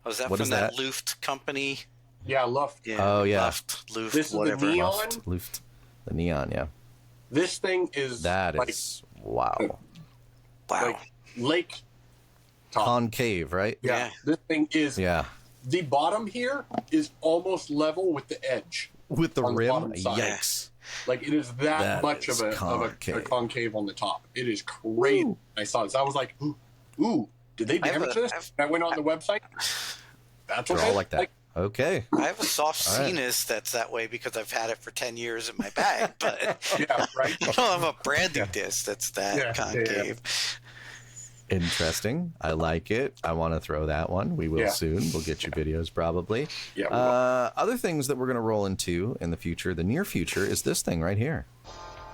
Was that What from is that that? Luft company? Yeah, Luft. Yeah. Oh, yeah. Luft, This is the whatever. neon? Luft. The neon. Yeah. This thing is That like, is wow. Wow. like lake top. Concave, right? Yeah. This thing is Yeah. the bottom here is almost level with the edge. With the On the rim. bottom side. Yikes. Like it is that That much is of a concave. concave on the top. It is crazy. Ooh. I saw this. I was like, ooh, did they I have damage a- this? I have- I went on the website. That's what They're all they- like that. Okay. I have a soft All right. Cenis that's that way because I've had it for 10 years in my bag, but Yeah, right. I don't have a brand new disc that's that Yeah, yeah, concave. Interesting. I like it. I want to throw that one. We will Yeah. soon. We'll get you videos probably. Yeah, we will. Other things that we're going to roll into in the future, the near future, is this thing right here.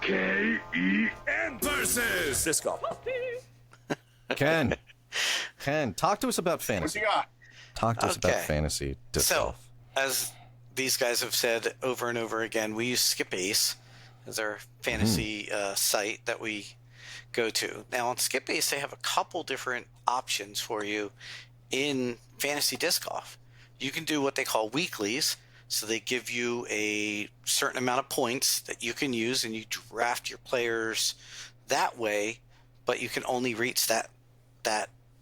K-E-N versus Disc Golf. Ken, talk to us about What fantasy. you got? Talk to us about Okay. fantasy disc So, golf. as these guys have said over and over again, we use Skip Ace as our fantasy site that we go to. Now, on Skip Ace, they have a couple different options for you in fantasy disc golf. You can do what they call weeklies. So they give you a certain amount of points that you can use, and you draft your players that way, but you can only reach that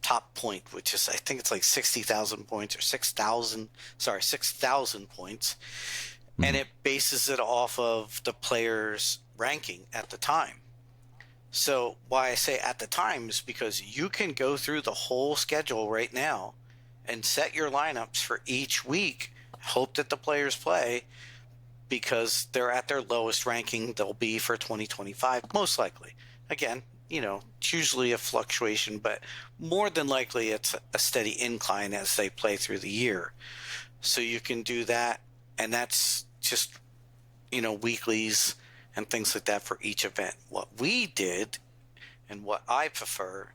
top point, which is, I think it's like 60,000 points or 6,000 points. And it bases it off of the player's ranking at the time. So why I say at the time is because you can go through the whole schedule right now and set your lineups for each week, hope that the players play, because they're at their lowest ranking they'll be for 2025, most likely. Again, it's usually a fluctuation, but more than likely it's a steady incline as they play through the year. So you can do that, and that's just, weeklies and things like that for each event. What we did, and what I prefer,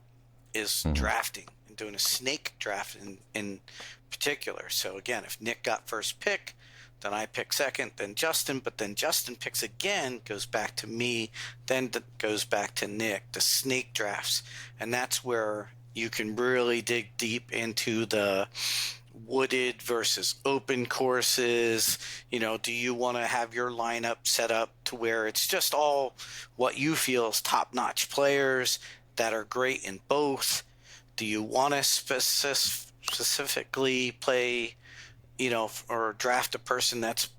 is drafting and doing a snake draft in particular. So again, if Nick got first pick, then I pick second, then Justin, but then Justin picks again, goes back to me, then goes back to Nick, the snake drafts. And that's where you can really dig deep into the wooded versus open courses. Do you want to have your lineup set up to where it's just all what you feel is top-notch players that are great in both? Do you want to specifically play, or draft a person that's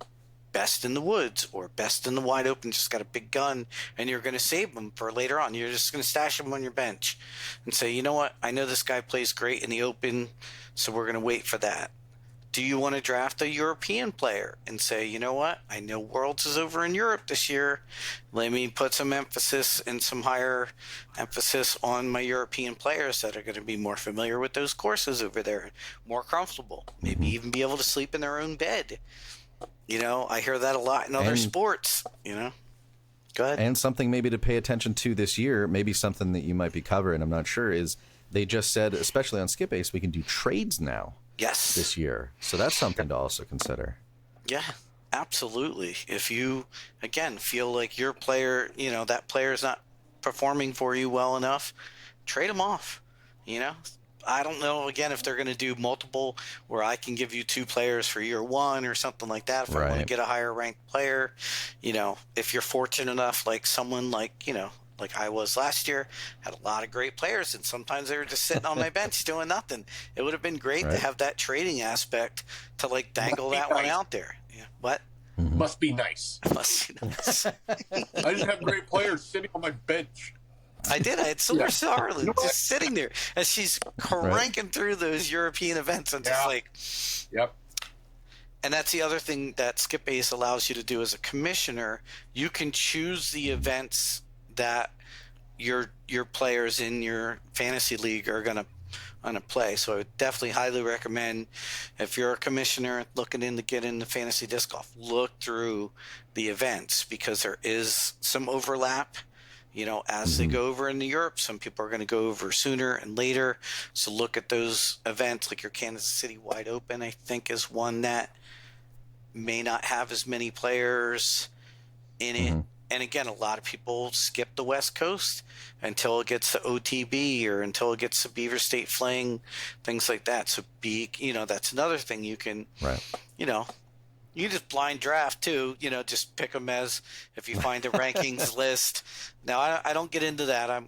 best in the woods or best in the wide open, just got a big gun, and you're going to save them for later on? You're just going to stash them on your bench and say, you know what, I know this guy plays great in the open, so we're going to wait for that. Do you want to draft a European player and say, you know what, I know Worlds is over in Europe this year, let me put some emphasis and some higher emphasis on my European players that are going to be more familiar with those courses over there, more comfortable, maybe even be able to sleep in their own bed. I hear that a lot in other sports, Go ahead. And something maybe to pay attention to this year, maybe something that you might be covering, I'm not sure, is they just said, especially on Skip Ace, we can do trades now. Yes. This year. So that's something to also consider. Yeah, absolutely. If you, again, feel like your player, that player is not performing for you well enough, trade them off. I don't know, again, if they're going to do multiple where I can give you 2 players for year 1 or something like that. If I want to get a higher ranked player, if you're fortunate enough, like someone like I was last year, had a lot of great players, and sometimes they were just sitting on my bench doing nothing. It would have been great to have that trading aspect to dangle that one out there. Yeah. What? Must be nice. Must be nice. I just have great players sitting on my bench. I did. I had Silver Starling just sitting there as she's cranking through those European events. And just Yep. And that's the other thing that Skip Ace allows you to do as a commissioner. You can choose the events that your players in your fantasy league are gonna play. So I would definitely highly recommend, if you're a commissioner looking in to get into fantasy disc golf, look through the events, because there is some overlap. As they go over into Europe, some people are going to go over sooner and later. So look at those events, like your Kansas City Wide Open, I think, is one that may not have as many players in it. And again, a lot of people skip the West Coast until it gets to OTB or until it gets to Beaver State Fling, things like that. So that's another thing you can, you just blind draft too, just pick them as, if you find a rankings list. Now I don't get into that.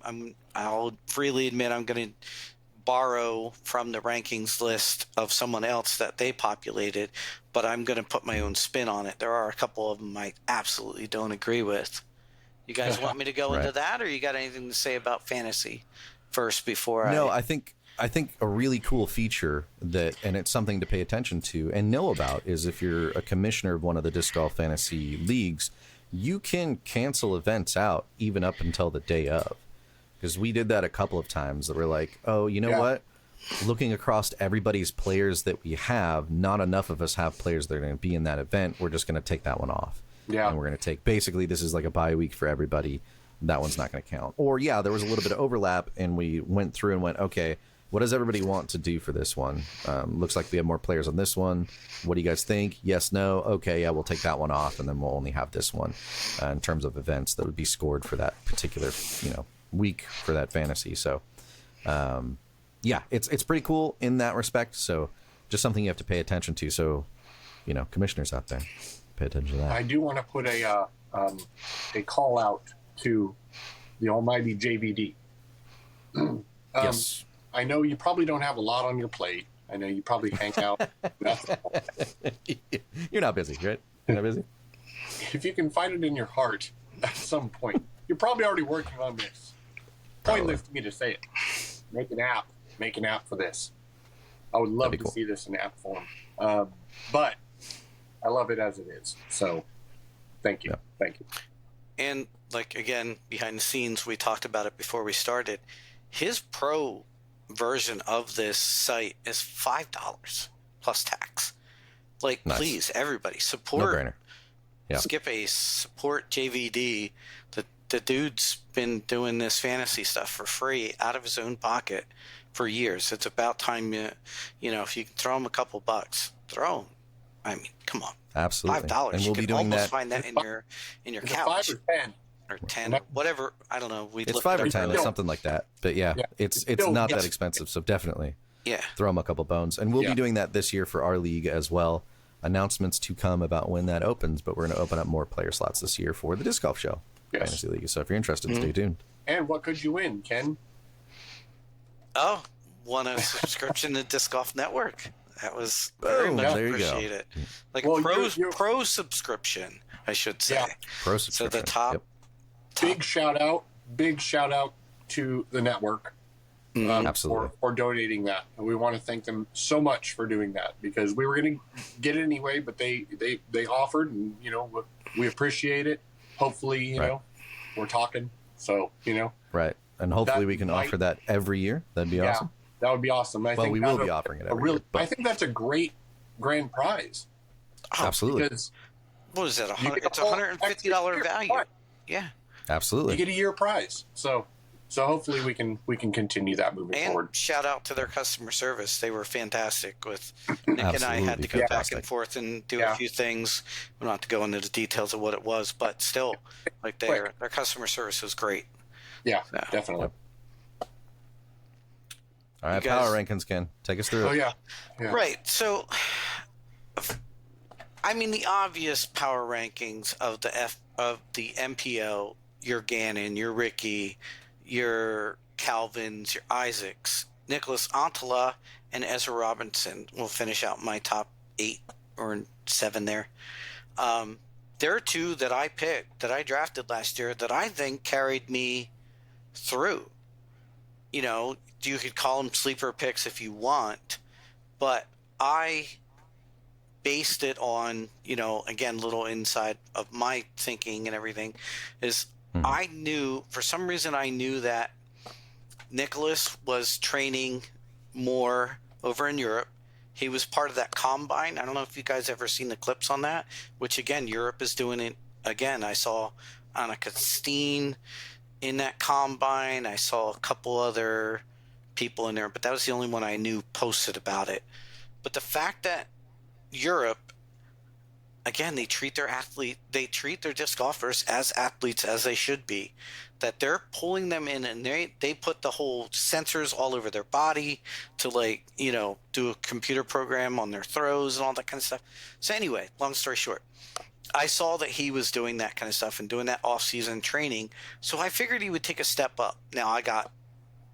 I'll freely admit I'm going to borrow from the rankings list of someone else that they populated, but I'm going to put my own spin on it. There are a couple of them I absolutely don't agree with. You guys want me to go into that, or you got anything to say about fantasy first before No, I think a really cool feature that, and it's something to pay attention to and know about, is if you're a commissioner of one of the disc golf fantasy leagues, you can cancel events out even up until the day of. Because we did that a couple of times, that we're like, oh, you know what? Looking across everybody's players that we have, not enough of us have players that are going to be in that event. We're just going to take that one off. Yeah. And we're going to take, basically, this is like a bye week for everybody. That one's not going to count. Or, there was a little bit of overlap, and we went through and went, okay, what does everybody want to do for this one? Looks like we have more players on this one. What do you guys think? Yes, no? Okay, yeah, we'll take that one off, and then we'll only have this one in terms of events that would be scored for that particular, week for that fantasy. So, it's pretty cool in that respect. So, just something you have to pay attention to. So, commissioners out there, pay attention to that. I do want to put a call out to the almighty JVD. Yes. I know you probably don't have a lot on your plate. I know you probably hang out. You're not busy, right? You're not busy? If you can find it in your heart at some point, you're probably already working on this. Pointless to me to say it. Make an app for this. I would love to see this in app form. But I love it as it is. So thank you. Yeah. Thank you. And like, again, behind the scenes, we talked about it before we started. His pro version of this site is $5 plus tax. Like, nice. Please, everybody, support. No-brainer. Yeah. Skip Ace, support JVD. The dude's been doing this fantasy stuff for free out of his own pocket for years. It's about time, if you can throw him a couple bucks, throw him. I mean, come on. Absolutely. $5. And we'll be doing that. Find that in your couch. 5 or 10. Or 10, whatever. I don't know. It's 5 or 10, it's something like that. But yeah. It's not that expensive. So definitely, throw them a couple bones. And we'll be doing that this year for our league as well. Announcements to come about when that opens. But we're going to open up more player slots this year for the Disc Golf Show Fantasy League. So if you're interested, stay tuned. And what could you win, Ken? Oh, won a subscription to Disc Golf Network. That was very much appreciated. Like pro subscription, I should say. Yeah. Pro subscription. So the top. Big shout out to the network absolutely for donating that. And we want to thank them so much for doing that, because we were going to get it anyway, but they offered, and we appreciate it. Hopefully, we're talking. So, right. And hopefully we can offer that every year. That'd be awesome. That would be awesome. I think we will be offering it every year. I think that's a great grand prize. Absolutely. Because what is it? It's $150 value. Yeah. Absolutely. You get a year prize. So hopefully we can continue that moving forward. Shout out to their customer service. They were fantastic. With Nick and I had to go back and forth and do a few things. We don't have to go into the details of what it was, but still, like their customer service was great. Yeah, definitely. All right, power rankings, Ken. Take us through it. Oh, yeah. Right. So, I mean, the obvious power rankings of the MPO, your Gannon, your Ricky, your Calvins, your Isaacs, Nicholas Antala, and Ezra Robinson will finish out my top 8 or 7 there. There are 2 that I picked, that I drafted last year, that I think carried me through. You could call them sleeper picks if you want, but I based it on, again, little inside of my thinking and everything is I knew, for some reason, I knew that Nicholas was training more over in Europe. He was part of that combine. I don't know if you guys ever seen the clips on that, which again, Europe is doing it again. I saw Anna Steen in that combine. I saw a couple other people in there, but that was the only one I knew posted about it. But the fact that Europe, again, they treat their disc golfers as athletes, as they should be, that they're pulling them in, and they put the whole sensors all over their body to do a computer program on their throws and all that kind of stuff. So anyway, long story short, I saw that he was doing that kind of stuff and doing that off-season training, so I figured he would take a step up. Now I got,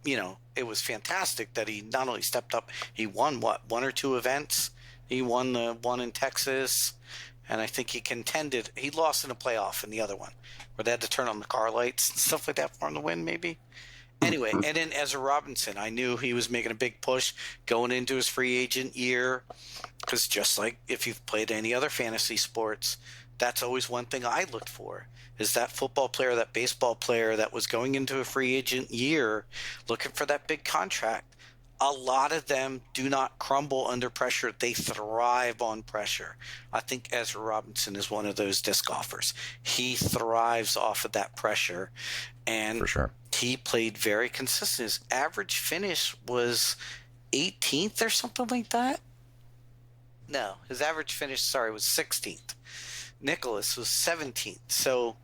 it was fantastic that he not only stepped up, he won 1 or 2 events. He won the one in Texas, and I think he contended. He lost in a playoff in the other one, where they had to turn on the car lights and stuff like that for him to win, maybe. Anyway, and then Ezra Robinson, I knew he was making a big push going into his free agent year, because just like if you've played any other fantasy sports, that's always one thing I looked for, is that football player, that baseball player that was going into a free agent year looking for that big contract. A lot of them do not crumble under pressure. They thrive on pressure. I think Ezra Robinson is one of those disc golfers. He thrives off of that pressure. And for sure, he played very consistent. His average finish was 18th or something like that. No, his average finish, was 16th. Nicholas was 17th. So,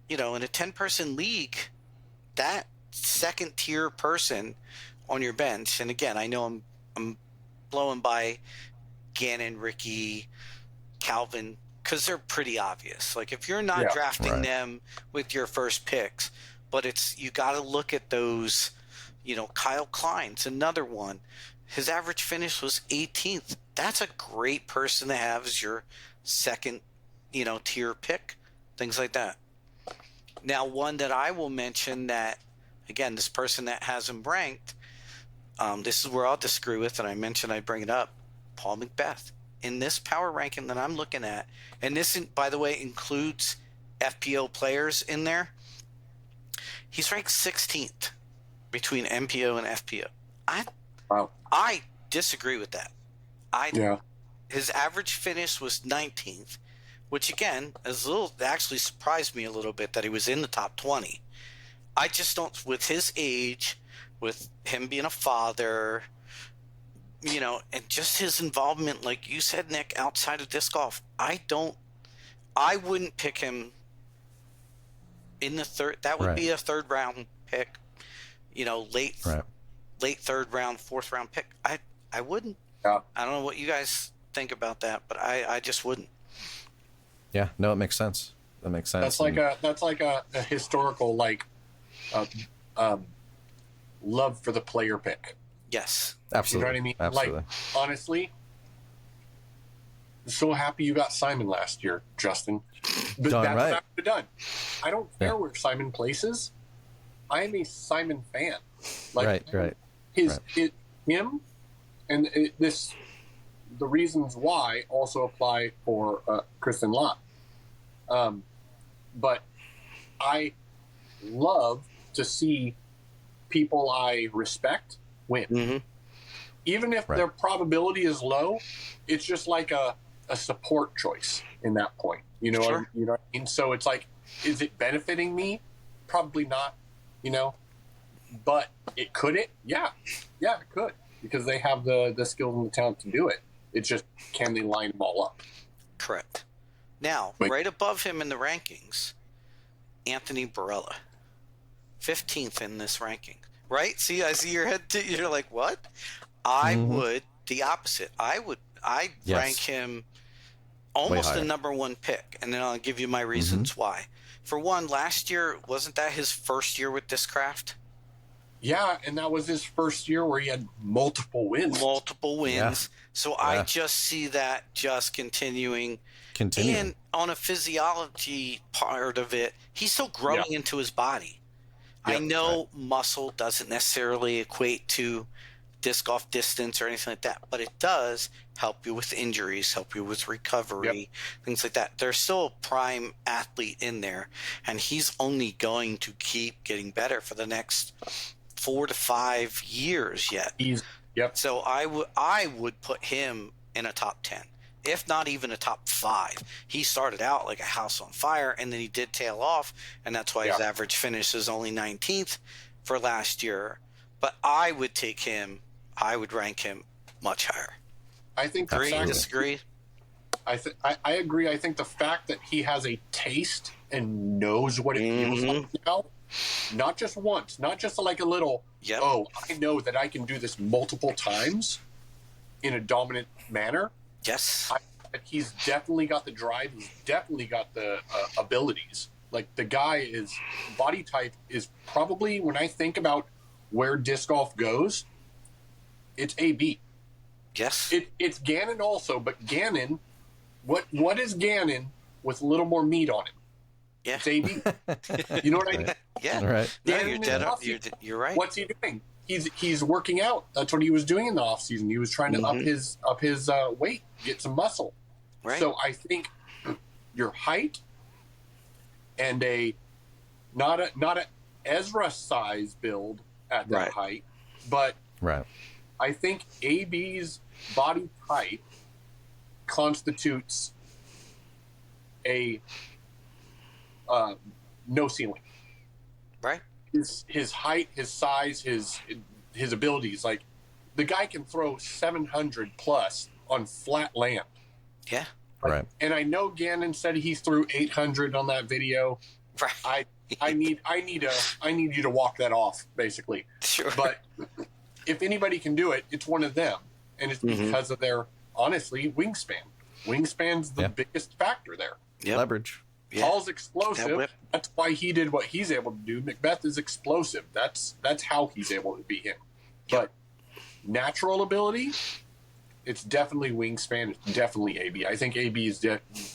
in a 10-person league, that second-tier person on your bench, and again, I know I'm blowing by Gannon, Ricky, Calvin, because they're pretty obvious. Like, if you're not drafting them with your first picks, but you got to look at those, Kyle Klein's another one. His average finish was 18th. That's a great person to have as your second, tier pick, things like that. Now, one that I will mention that, again, this person that has him ranked, this is where I'll disagree with, and I mentioned I'd bring it up, Paul Macbeth. In this power ranking that I'm looking at, and this, by the way, includes FPO players in there, he's ranked 16th between MPO and FPO. I disagree with that. His average finish was 19th, which again actually surprised me a little bit that he was in the top 20. I just don't, with his age, with him being a father, and just his involvement, like you said, Nick, outside of disc golf, I wouldn't pick him in the third. That would be a third round pick, late third round, fourth round pick. I wouldn't. Yeah. I don't know what you guys think about that, but I just wouldn't. Yeah, no, it makes sense. That makes sense. That's like a historical love for the player pick. Yes, absolutely. You know what I mean? Absolutely. Like, honestly, so happy you got Simon last year, Justin. But that's what I've done. I don't care where Simon places. I am a Simon fan. Like, him, and the reasons why also apply for Kristen Lott. But I love to see people I respect win. Mm-hmm. Even if their probability is low, it's just like a support choice in that point. You know what I mean? So it's like, is it benefiting me? Probably not, but could it? Yeah, it could, because they have the skills and the talent to do it. It's just, can they line them all up? Correct. Now, right above him in the rankings, Anthony Barella, 15th in this ranking. Right? See, I see your head. You're like, what? I would the opposite. I'd rank him almost the number one pick, and then I'll give you my reasons why. For one, last year, wasn't that his first year with Discraft? Yeah, and that was his first year where he had multiple wins. Yeah. So I just see that just continuing. And on a physiology part of it, he's still growing into his body. I know muscle doesn't necessarily equate to disc golf distance or anything like that, but it does help you with injuries, help you with recovery, things like that. There's still a prime athlete in there, and he's only going to keep getting better for the next 4 to 5 years yet. So I would put him in a top 10, if not even a top 5. He started out like a house on fire, and then he did tail off, and that's why his average finish is only 19th for last year. But I would take him. I would rank him much higher. I think. Disagree? I agree. I think the fact that he has a taste and knows what it feels like now, not just once, not just like a little. Oh, I know that I can do this multiple times in a dominant manner. Yes. He's definitely got the drive. He's definitely got the abilities. Like, the guy body type is probably, when I think about where disc golf goes, it's AB. Yes. It's Gannon also, but Gannon, what is Gannon with a little more meat on him? Yeah. It's AB. You know what I mean? Yeah. Right. No, you're right. What's he doing? He's working out. That's what he was doing in the off season. He was trying to up his weight, get some muscle. Right. So I think your height and not a Ezra size build at that height, but I think AB's body type constitutes a no ceiling. Right. His height, his size, his abilities. Like, the guy can throw 700 plus on flat land. Yeah. Right. And I know Gannon said he threw 800 on that video. Right. I need you to walk that off, basically. Sure. But if anybody can do it, it's one of them, and it's because of their, honestly, wingspan. Wingspan's the biggest factor there. Leverage. Paul's explosive. whip. That's why he did what he's able to do. Macbeth is explosive. That's how he's able to beat him. But natural ability, it's definitely Wingspan. It's definitely AB. I think AB is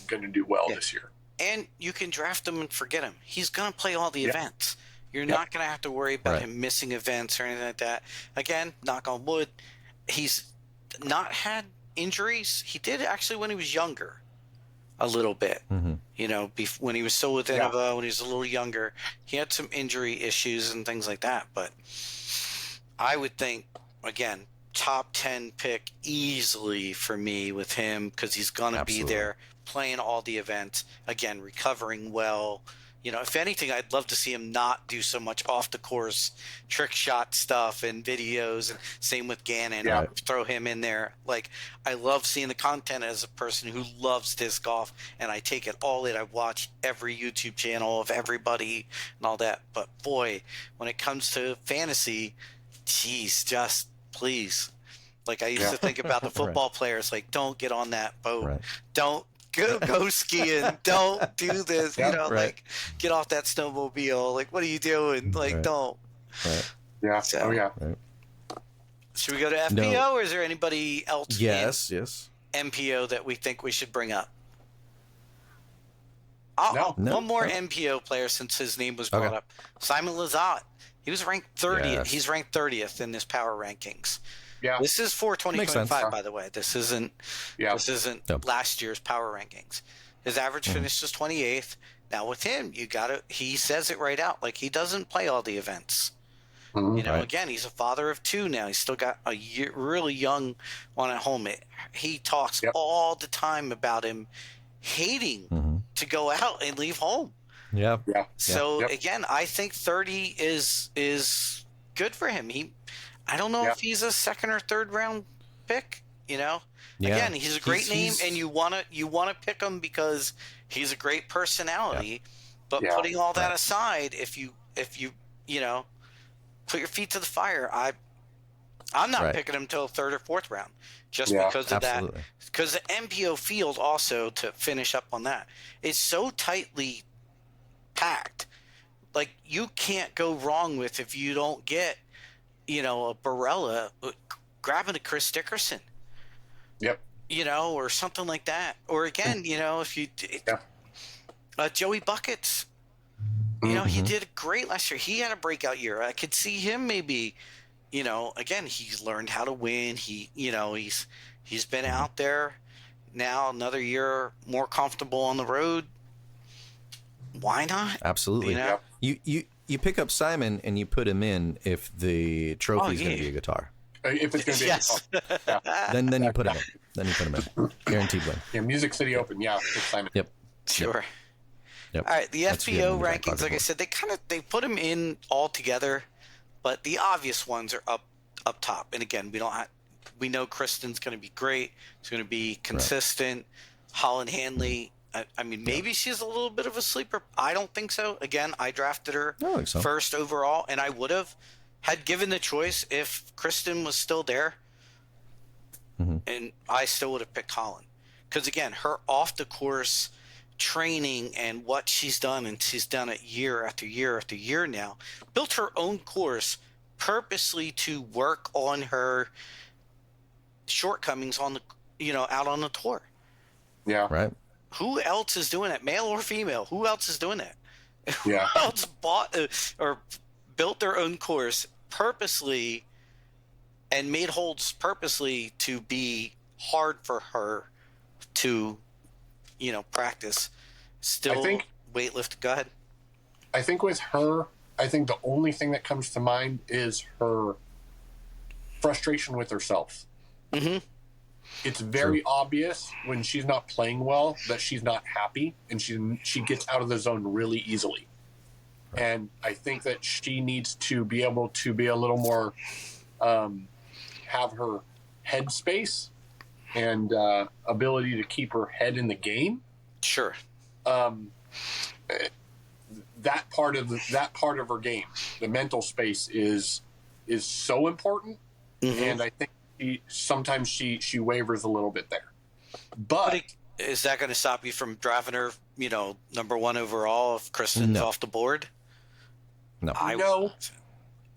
going to do well this year. And you can draft him and forget him. He's going to play all the events. You're not going to have to worry about him missing events or anything like that. Again, knock on wood, he's not had injuries. He did actually when he was younger, a little bit. You know, when he was still with Innova, when he was a little younger, he had some injury issues and things like that. But I would think, again, top 10 pick easily for me with him because he's going to be there playing all the events. Again, recovering well. You know, if anything, I'd love to see him not do so much off the course trick shot stuff and videos. And same with Gannon. Yeah. Throw him in there. Like, I love seeing the content as a person who loves disc golf, and I take it all in. I watch every YouTube channel of everybody and all that. But boy, when it comes to fantasy, geez, just please. Like, I used to think about the football players. Like, don't get on that boat. Don't. Go skiing. Don't do this. You know, like, get off that snowmobile. Like, what are you doing? Like, don't. Yeah. So, should we go to FPO, or is there anybody else? Yes. MPO that we think we should bring up? One more MPO player since his name was brought up. Simon Lizotte. He was ranked 30th. Yes. He's ranked 30th in this power rankings. Yeah. This is for 2025, by the way. This isn't last year's power rankings. His average finish is 28th. Now with him, he says it right out. Like, he doesn't play all the events. You know, again, he's a father of 2 now. He's still got a really young one at home. He talks all the time about him hating to go out and leave home. So again, I think 30 is good for him. I don't know if he's a second or third round pick, you know. Again, he's a great name, and you want to pick him because he's a great personality. But putting all that aside, if you know, put your feet to the fire, I'm not picking him till third or fourth round just because of that. Because the MPO field also, to finish up on that, is so tightly packed. Like, you can't go wrong with if you don't get, you know, a Barella grabbing a Chris Dickerson. You know, or something like that. Or again, you know, if you Joey Buckets, you know, he did great last year. He had a breakout year. I could see him maybe, you know, again, he's learned how to win. You know, he's been out there now another year, more comfortable on the road. Why not? Absolutely. You know? You pick up Simon and you put him in if the trophy's going to be a guitar. If it's going to be a guitar. Then you put him in. Then you put him in. Guaranteed win. Yeah, Music City Open. Yeah, pick Simon. Sure. All right, the FPO rankings, like I said, they put them in all together, but the obvious ones are up top. And again, we know Kristen's going to be great. It's going to be consistent. Holland Hanley. I mean, maybe she's a little bit of a sleeper. I don't think so. Again, I drafted her first overall, and I would have had given the choice if Kristen was still there, and I still would have picked Holland. Because, again, her off-the-course training and what she's done, and she's done it year after year after year now, built her own course purposely to work on her shortcomings out on the tour. Yeah. Right. Who else is doing that, male or female? Who else is doing that? Yeah. Who else bought or built their own course purposely and made holds purposely to be hard for her to, you know, practice? Still weightlift. Go ahead. I think with her, the only thing that comes to mind is her frustration with herself. It's very obvious when she's not playing well that she's not happy, and she gets out of the zone really easily. And I think that she needs to be able to be a little more, have her head space and ability to keep her head in the game. Sure. That part of her game, the mental space, is so important, and I think sometimes she wavers a little bit there. But is that going to stop you from driving her number one overall if Kristen's No. off the board? No. No.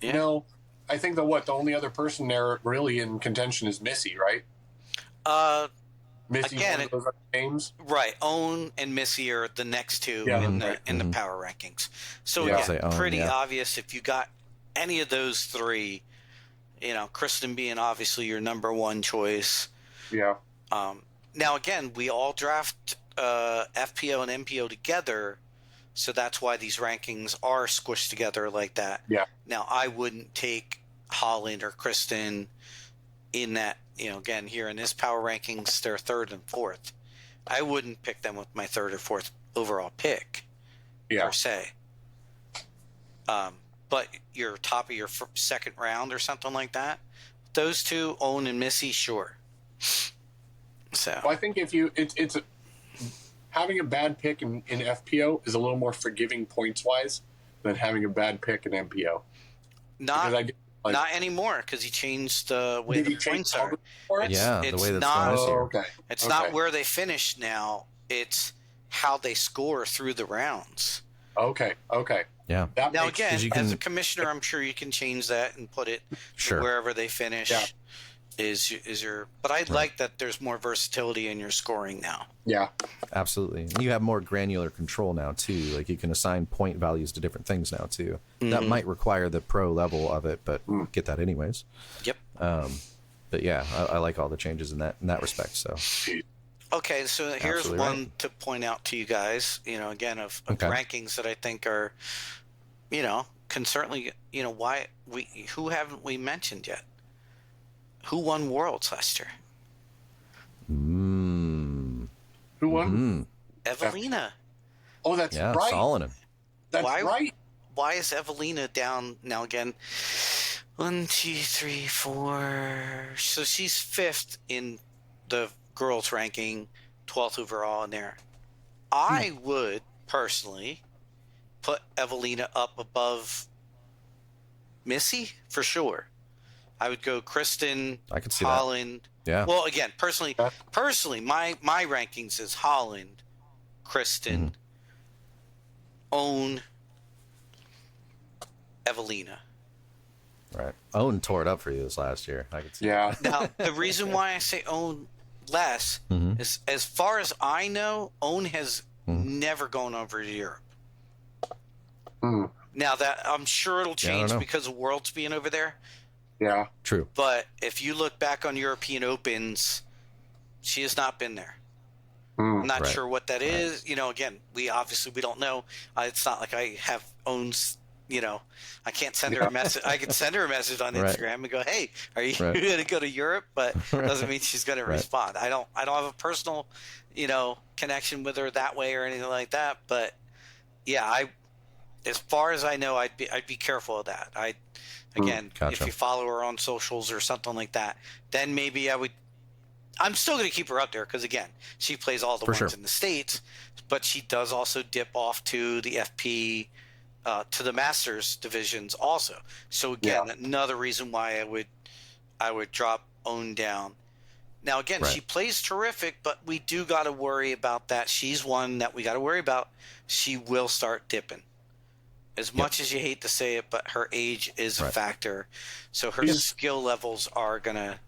Yeah. No. I think the only other person there really in contention is Missy, right? Missy's Again, one of those other names. Right. Own and Missy are the next two Yeah, in right. the power rankings. So Yeah. again, Say Own, pretty yeah. obvious if you got any of those three, Kristen being obviously your number one choice. Yeah. Now again, we all draft FPO and MPO together, so that's why these rankings are squished together like that. Yeah. Now I wouldn't take Holland or Kristen in that, again, here in this power rankings, they're third and fourth. I wouldn't pick them with my third or fourth overall pick, Yeah. per se. But your top of your second round or something like that, those two, Owen and Missy, sure. So Well, I think if you, it's having a bad pick in FPO is a little more forgiving points wise than having a bad pick in MPO. not Because not anymore because he changed the way did the he change points are. for it? Yeah, the It's way that's not- done this Oh, year. okay. It's Okay. not where they finish now. It's how they score through the rounds. Okay. Okay. Yeah. That Now makes again, you as can- a commissioner, I'm sure you can change that and put it Sure. wherever they finish. Yeah. Is your? But I like that there's more versatility in your scoring now. Yeah. Absolutely. And you have more granular control now too. Like you can assign point values to different things now too. That might require the pro level of it, but get that anyways. Yep. But yeah, I like all the changes in that respect. So Okay, so here's Absolutely one right. to point out to you guys. Again of Okay. rankings that I think are, can certainly, why who haven't we mentioned yet? Who won Worlds last year? Who won? Evelina. Oh, that's yeah, right. Solonin. That's Why- right. Why is Evelina down now again? 1, 2, 3, 4. So she's fifth in the girls ranking, 12th overall in there. I would personally put Evelina up above Missy for sure. I would go Kristen, I could see that. Holland. Yeah. Well, again, personally, my rankings is Holland, Kristen, Own, Evelina. Right. Owen tore it up for you this last year. I could see. Yeah. Now, the reason why I say Own less is, as far as I know, Own has never gone over to Europe. Hmm. Now that I'm sure it'll Yeah, I don't change know. because of Worlds being over there. Yeah. True. But if you look back on European Opens, she has not been there. I'm not Right. sure what that is. Again, we don't know. It's not like I have owns. I can't send her a message. I can send her a message on Right. Instagram and go, "Hey, are you Right. going to go to Europe?" But doesn't mean she's going to Right. respond. I don't have a personal, connection with her that way or anything like that. But yeah, as far as I know, I'd be careful of that. Again, Gotcha. if you follow her on socials or something like that, then maybe I would. I'm still going to keep her up there because, again, she plays all the For ones sure. in the States, but she does also dip off to the FP, to the Masters divisions also. So, again, another reason why I would drop Own down. Now, again, Right. she plays terrific, but we do got to worry about that. She's one that we got to worry about. She will start dipping. As much as you hate to say it, but her age is a Right. factor. So her skill levels are going to...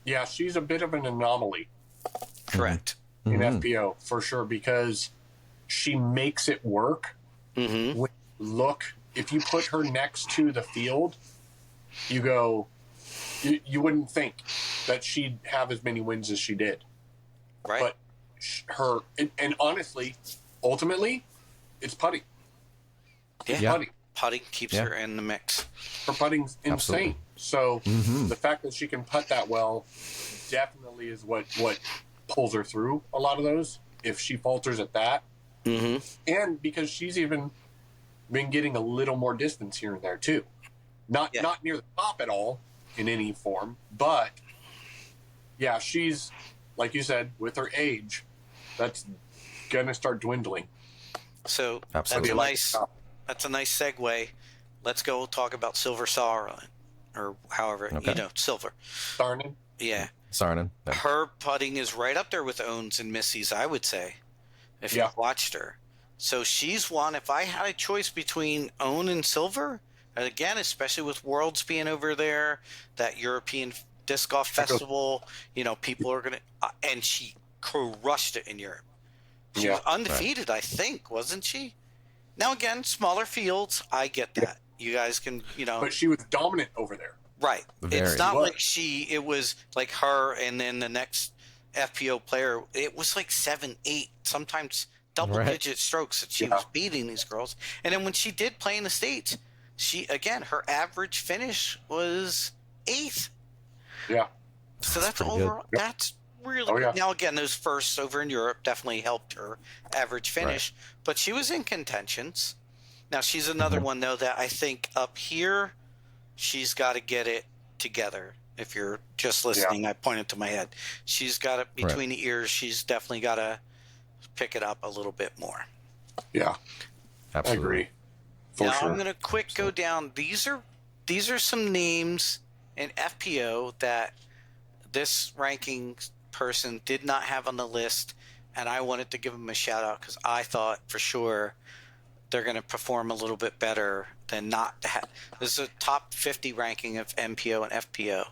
Yeah. She's a bit of an anomaly Correct. in FPO for sure because she makes it work. Mm-hmm. Look, if you put her next to the field, you go, you wouldn't think that she'd have as many wins as she did. Right. But her, and honestly, ultimately, it's putting. Yeah. Putting. Putting keeps Yeah. her in the mix. Her putting's insane. Absolutely. So the fact that she can putt that well definitely is what pulls her through a lot of those. If she falters at that, Mm-hmm. and because she's even been getting a little more distance here and there too, not near the top at all in any form, but yeah, she's like you said with her age, that's gonna start dwindling. So Absolutely. that's a nice segue. Let's go talk about Silver Sauron, or however, Okay. Silver. Darnan. Yeah. Sarnin. Yeah. Her putting is right up there with Owens and Missy's, I would say. if you've watched her. So she's one. If I had a choice between Own and Silver, and again, especially with Worlds being over there, that European Disc Golf Festival, people are going to... and she crushed it in Europe. She was undefeated, I think, wasn't she? Now, again, smaller fields, I get that. You guys can, But she was dominant over there. Right. It's not like it was like her and then the next FPO player. It was like 7, 8, sometimes double-digit strokes that she was beating these girls. And then when she did play in the States, her average finish was 8th. Yeah. So that's overall. That's really good. Now, again, those firsts over in Europe definitely helped her average finish, but she was in contentions. Now, she's another one, though, that I think up here, she's got to get it together. If you're just listening, I pointed to my head. She's got it between the ears. She's definitely got to pick it up a little bit more. Yeah. Absolutely. I agree. I'm going to go down. These are some names in FPO that this ranking person did not have on the list, and I wanted to give them a shout out because I thought for sure they're going to perform a little bit better than not to have. This is a top 50 ranking of MPO and FPO.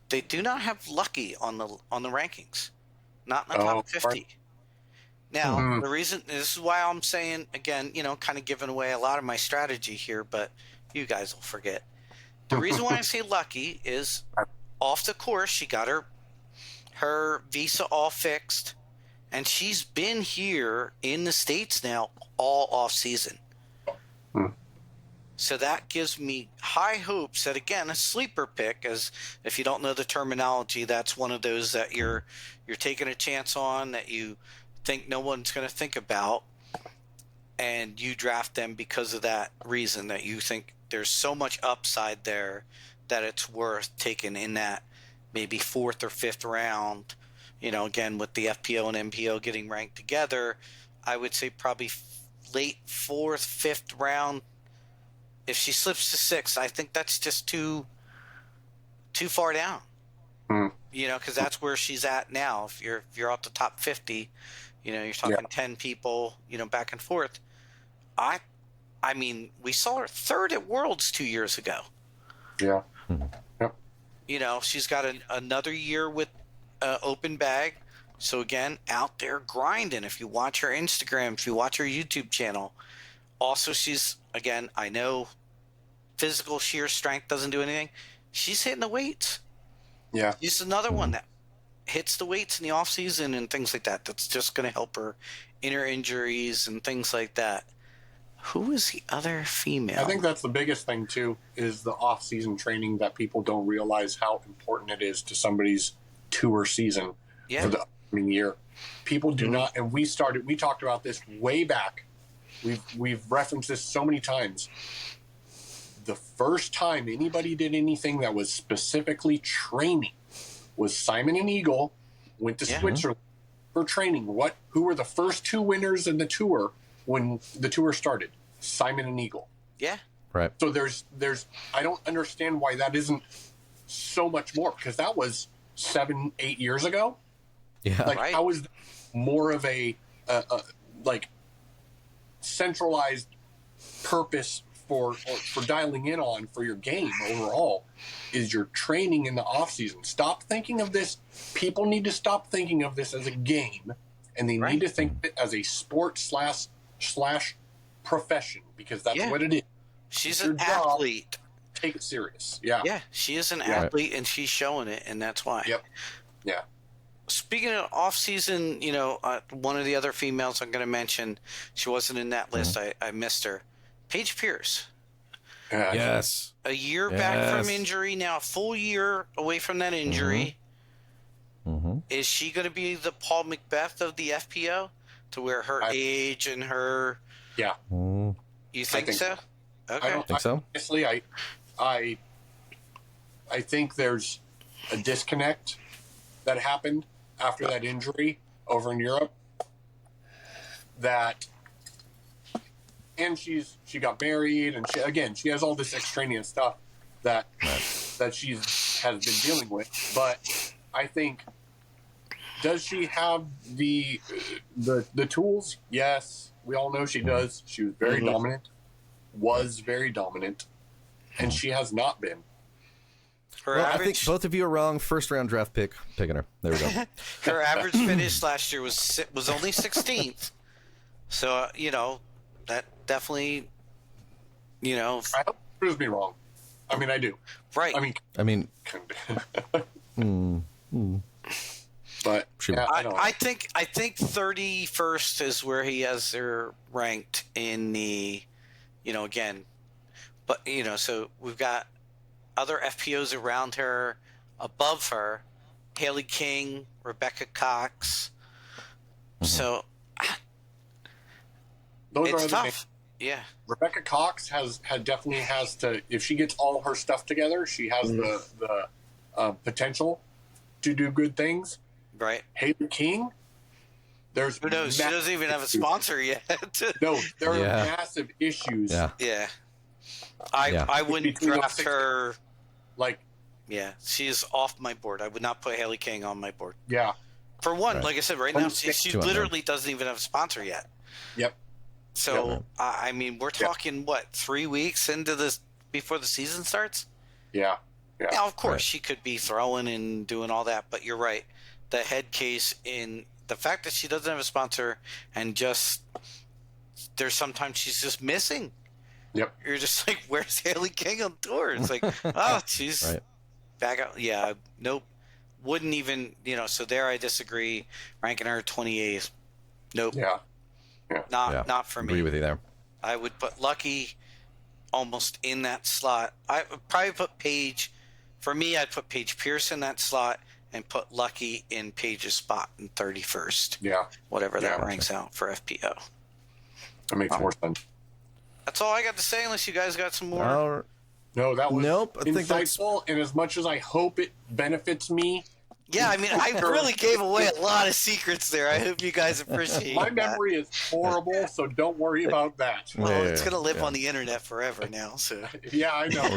They do not have Lucky on the rankings, not in the top 50. Right. Now, the reason, this is why I'm saying, again, kind of giving away a lot of my strategy here, but you guys will forget. The reason why I say Lucky is off the course, she got her visa all fixed, and she's been here in the States now all off season. So that gives me high hopes that, again, a sleeper pick, as if you don't know the terminology, that's one of those that you're taking a chance on, that you think no one's going to think about, and you draft them because of that reason, that you think there's so much upside there that it's worth taking in that maybe 4th or 5th round. Again, with the FPO and MPO getting ranked together, I would say probably late 4th, 5th round. If she slips to 6th, I think that's just too far down. Because that's where she's at now. If you're out the top 50, you're talking 10 people, back and forth. I mean, we saw her 3rd at Worlds 2 years ago. Yeah. She's got another year with open bag. So again, out there grinding. If you watch her Instagram, if you watch her YouTube channel, also she's, again, I know physical sheer strength doesn't do anything. She's hitting the weights. Yeah. She's another one that hits the weights in the off season and things like that. That's just going to help her in her injuries and things like that. Who is the other female? I think that's the biggest thing too, is the off-season training, that people don't realize how important it is to somebody's tour season for the upcoming year. People do not, and we talked about this way back. We've referenced this so many times. The first time anybody did anything that was specifically training was Simon and Eagle went to Switzerland for training. Who were the first 2 winners in the tour when the tour started? Simon and Eagle. Yeah. Right. So there's I don't understand why that isn't so much more, because that was 7, 8 years ago. Yeah. How is that more of a centralized purpose for dialing in on for your game overall is your training in the off season. Stop thinking of this. People need to stop thinking of this as a game, and they need to think of it as a sport slash profession, because that's what it is. She's an athlete. Take it serious. Yeah. Yeah, she is an athlete, and she's showing it, and that's why. Yep. Yeah. Speaking of off-season, one of the other females I'm going to mention, she wasn't in that list. I missed her. Paige Pierce. Yes. A year back from injury, now a full year away from that injury. Is she going to be the Paul Macbeth of the FPO? To where her age and her... Yeah. You think so? Okay. I think so. Honestly, I think there's a disconnect that happened after that injury over in Europe. And she got married, and she has all this extraneous stuff that she has been dealing with. But I think Does she have the tools? Yes, we all know she does. She was very dominant, and she has not been. Her Well, average, I think both of you are wrong. First round draft pick, picking her. There we go. her average finish last year was only 16th. So that definitely, I hope it proves me wrong. I mean, I do. right. I mean, but Sure. yeah, I don't know. I think 31st is where he has her ranked in the, again, but so we've got other FPOs around her, above her, Haley King, Rebecca Cox. So Those it's are the tough. names. Yeah. Rebecca Cox definitely has to, if she gets all her stuff together, she has the potential to do good things. Right. Haley King, there's Who knows? She doesn't even have a sponsor yet. No, there are Yeah. massive issues. yeah. Yeah. I wouldn't Between those draft 6 her. Like, Yeah, she is off my board. I would not put Haley King on my board. yeah, For one, Right. like I said, right now she Too unknown. literally doesn't even have a sponsor yet. yep, So Yeah. I mean, we're talking 3 weeks into this before the season starts. yeah. Now, of course, Right. she could be throwing and doing all that, but you're right. The head case in the fact that she doesn't have a sponsor and just there's sometimes she's just missing. Yep. You're just like, where's Haley King on tour? It's like, oh, she's Right. back out. Yeah, nope. Wouldn't even, so there I disagree. Ranking her 28th. Nope. Yeah. Not for me. Agree with you there. I would put Lucky almost in that slot. I would probably put Paige. For me, I'd put Paige Pierce in that slot and put Lucky in Paige's spot in 31st. Yeah. Whatever that Yeah. ranks out for FPO. That makes more sense. That's all I got to say, unless you guys got some more. No, that was Nope, I think that's- insightful. And as much as I hope it benefits me, Yeah, I mean, I really gave away a lot of secrets there. I hope you guys appreciate my that. memory is horrible, so don't worry about that. Well, Yeah, it's going to live yeah. on the internet forever now, so Yeah, I know.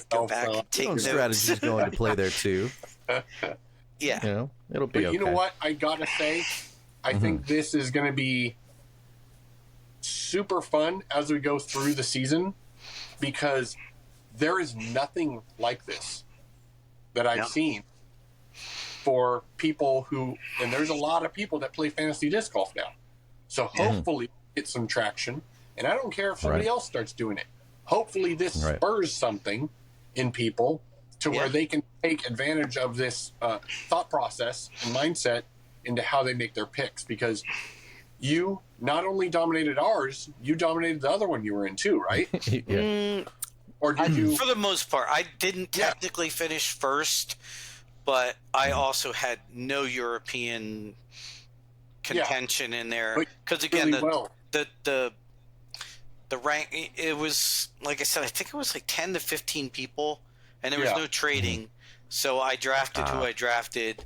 go back and take Your own notes. strategy's going to play there too. Yeah. It'll be But okay. you know what? I gotta say, I think this is going to be super fun as we go through the season because there is nothing like this that I've seen for people who, and there's a lot of people that play fantasy disc golf now. So hopefully get some traction. And I don't care if somebody Right. else starts doing it. Hopefully this Right. spurs something in people to where they can take advantage of this thought process and mindset into how they make their picks. Because you not only dominated ours, you dominated the other one you were in too, right? Yeah. Or did you? For the most part, I didn't technically finish first, but I also had no European contention in there. But Because again, really well. the rank, it was, like I said, I think it was like 10 to 15 people, and there was no trading. So I drafted who I drafted,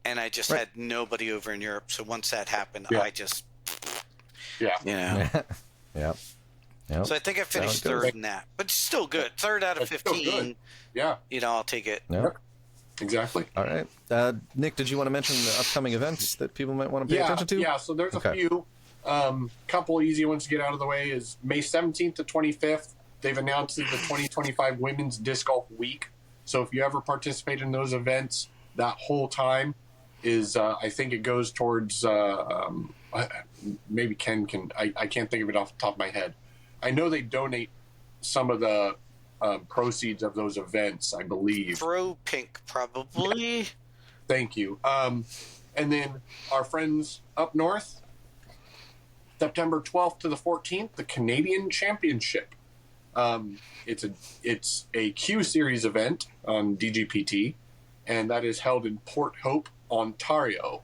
and I just had nobody over in Europe. So once that happened, I just, Yeah. Yep. Yep. So I think I finished Sounds good. third in that, but still good. Third out of That's still 15. good. Yeah, I'll take it. Yep. exactly. All right. Nick, did you want to mention the upcoming events that people might want to pay attention to? Yeah, so there's Okay. a few. Couple easy ones to get out of the way is May 17th to 25th. They've announced the 2025 Women's Disc Golf Week. So if you ever participate in those events, that whole time is, I think it goes towards, maybe Ken can, I can't think of it off the top of my head. I know they donate some of the proceeds of those events, I believe. Throw pink, probably. Thank you. And then our friends up north, September 12th to the 14th, the Canadian Championship. It's a Q Series event on DGPT, and that is held in Port Hope, Ontario.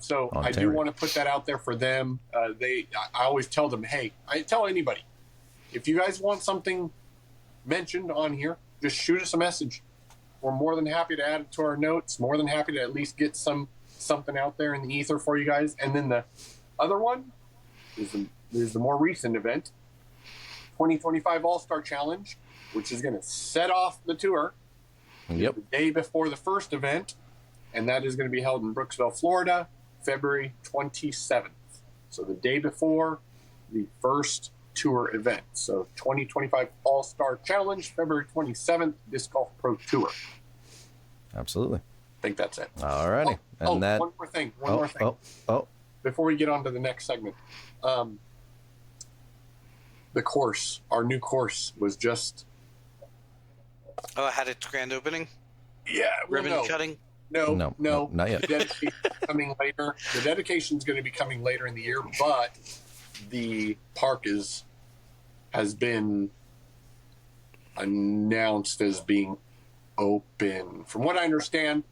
So I do want to put that out there for them. I always tell them, hey, I tell anybody, if you guys want something mentioned on here, just shoot us a message. We're more than happy to add it to our notes. More than happy to at least get something out there in the ether for you guys. And then the other one is the more recent event, 2025 All-Star Challenge, which is going to set off the tour. Yep. The day before the first event, and that is going to be held in Brooksville, Florida, February 27th. So the day before the first tour event. So 2025 All-Star Challenge, February 27th, Disc Golf Pro Tour. Absolutely. I think that's it. All righty. One more thing. Before we get on to the next segment. The course, our new course, was just... Oh, I had its grand opening? Yeah. Ribbon cutting? No, not yet. The dedication's coming later. The dedication's going to be coming later in the year, but the park has been announced as being open. From what I understand,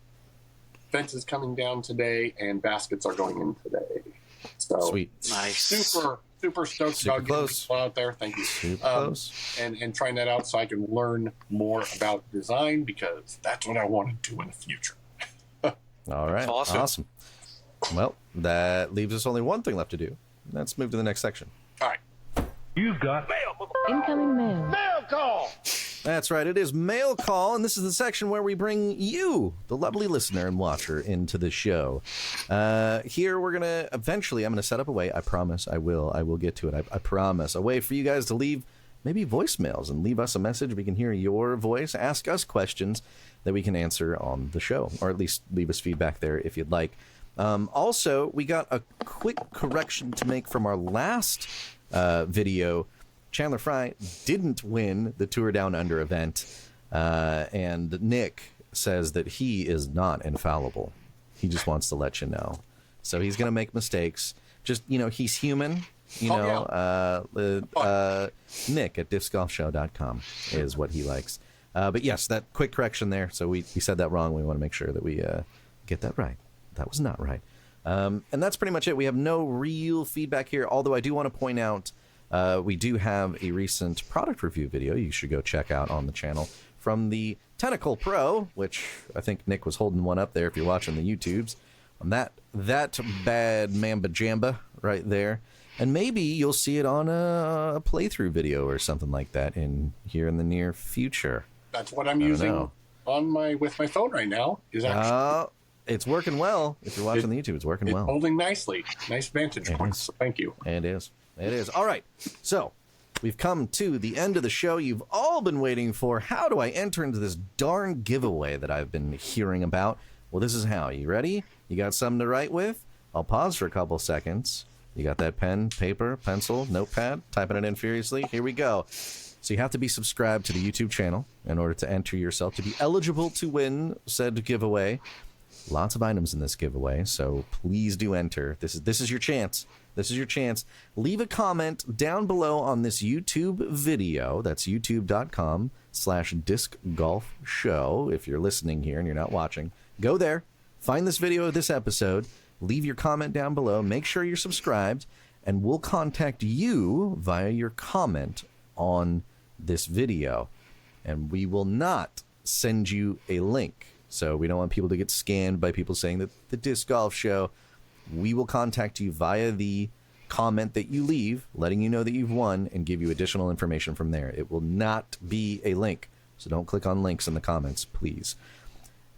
fence is coming down today, and baskets are going in today. So Sweet. Nice. Super stoked Super about close. getting people out there. Thank you. Super close. And trying that out so I can learn more about design, because that's what I want to do in the future. All right. Awesome. Well, that leaves us only one thing left to do. Let's move to the next section. All right. You've got mail. Incoming mail. Mail call. That's right. It is Mail Call, and this is the section where we bring you, the lovely listener and watcher, into the show. Here we're going to, eventually, I'm going to set up a way. I promise I will get to it. I promise. A way for you guys to leave maybe voicemails and leave us a message. We can hear your voice, ask us questions that we can answer on the show, or at least leave us feedback there if you'd like. Also, we got a quick correction to make from our last video. Chandler Fry didn't win the Tour Down Under event, and Nick says that he is not infallible. He just wants to let you know. So he's going to make mistakes. Just, he's human. Nick at discgolfshow.com is what he likes. But yes, that quick correction there. So we said that wrong. We want to make sure that we get that right. That was not right. And that's pretty much it. We have no real feedback here, although I do want to point out we do have a recent product review video you should go check out on the channel from the Tentacle Pro, which I think Nick was holding one up there if you're watching the YouTubes. On that bad mamba jamba right there. And maybe you'll see it on a playthrough video or something like that here in the near future. That's what I'm using with my phone right now. Is actually it's working well. If you're watching the YouTube, it's working well. Holding nicely. Nice vantage point. So thank you. It is. All right. So we've come to the end of the show you've all been waiting for. How do I enter into this darn giveaway that I've been hearing about? Well, this is how. You ready? You got something to write with? I'll pause for a couple seconds. You got that pen, paper, pencil, notepad, typing it in furiously? Here we go. So you have to be subscribed to the YouTube channel in order to enter yourself to be eligible to win said giveaway. Lots of items in this giveaway, so please do enter. This is your chance. This is your chance. Leave a comment down below on this YouTube video. That's youtube.com/discgolfshow. If you're listening here and you're not watching, go there. Find this video of this episode. Leave your comment down below. Make sure you're subscribed, and we'll contact you via your comment on this video. And we will not send you a link. So we don't want people to get scammed by people saying that the Disc Golf Show. We will contact you via the comment that you leave, letting you know that you've won, and give you additional information from there. It will not be a link. So don't click on links in the comments, please.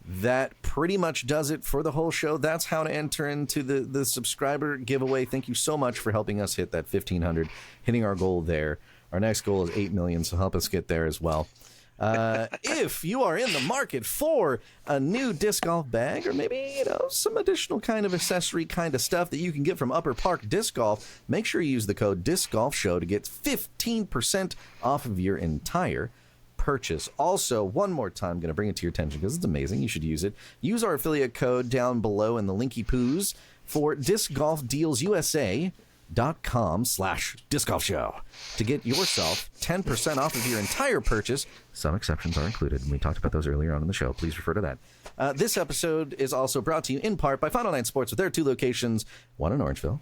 That pretty much does it for the whole show. That's how to enter into the subscriber giveaway. Thank you so much for helping us hit that 1,500, hitting our goal there. Our next goal is 8 million, so help us get there as well. If you are in the market for a new disc golf bag, or maybe, some additional kind of accessory kind of stuff that you can get from Upper Park Disc Golf, make sure you use the code DiscGolfShow to get 15% off of your entire purchase. Also, one more time, I'm going to bring it to your attention because it's amazing. You should use it. Use our affiliate code down below in the linky poos for discgolfdealsusa.com/discgolfshow to get yourself 10% off of your entire purchase. Some exceptions are included, and we talked about those earlier on in the show. Please refer to that. This episode is also brought to you in part by Final Nine Sports with their 2 locations, one in Orangeville,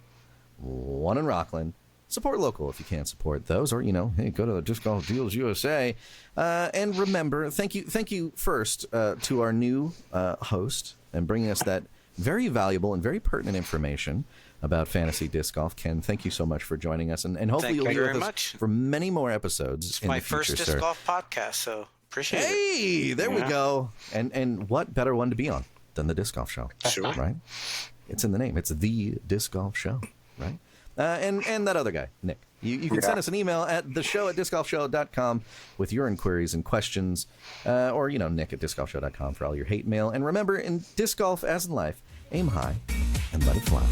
one in Rockland. Support local if you can't support those, or, hey, go to Disc Golf Deals USA. And remember, thank you first to our new host and bringing us that very valuable and very pertinent information about fantasy disc golf. Ken, thank you so much for joining us, and hopefully you'll be with us for many more episodes in the future, my first disc golf podcast, so Appreciate it. Hey, there we go. And what better one to be on than the Disc Golf Show? Sure. Right? It's in the name. It's the Disc Golf Show, right? And that other guy, Nick. You can send us an email at theshow@discgolfshow.com with your inquiries and questions, or, Nick at discgolfshow.com for all your hate mail. And remember, in disc golf, as in life, aim high and let it fly.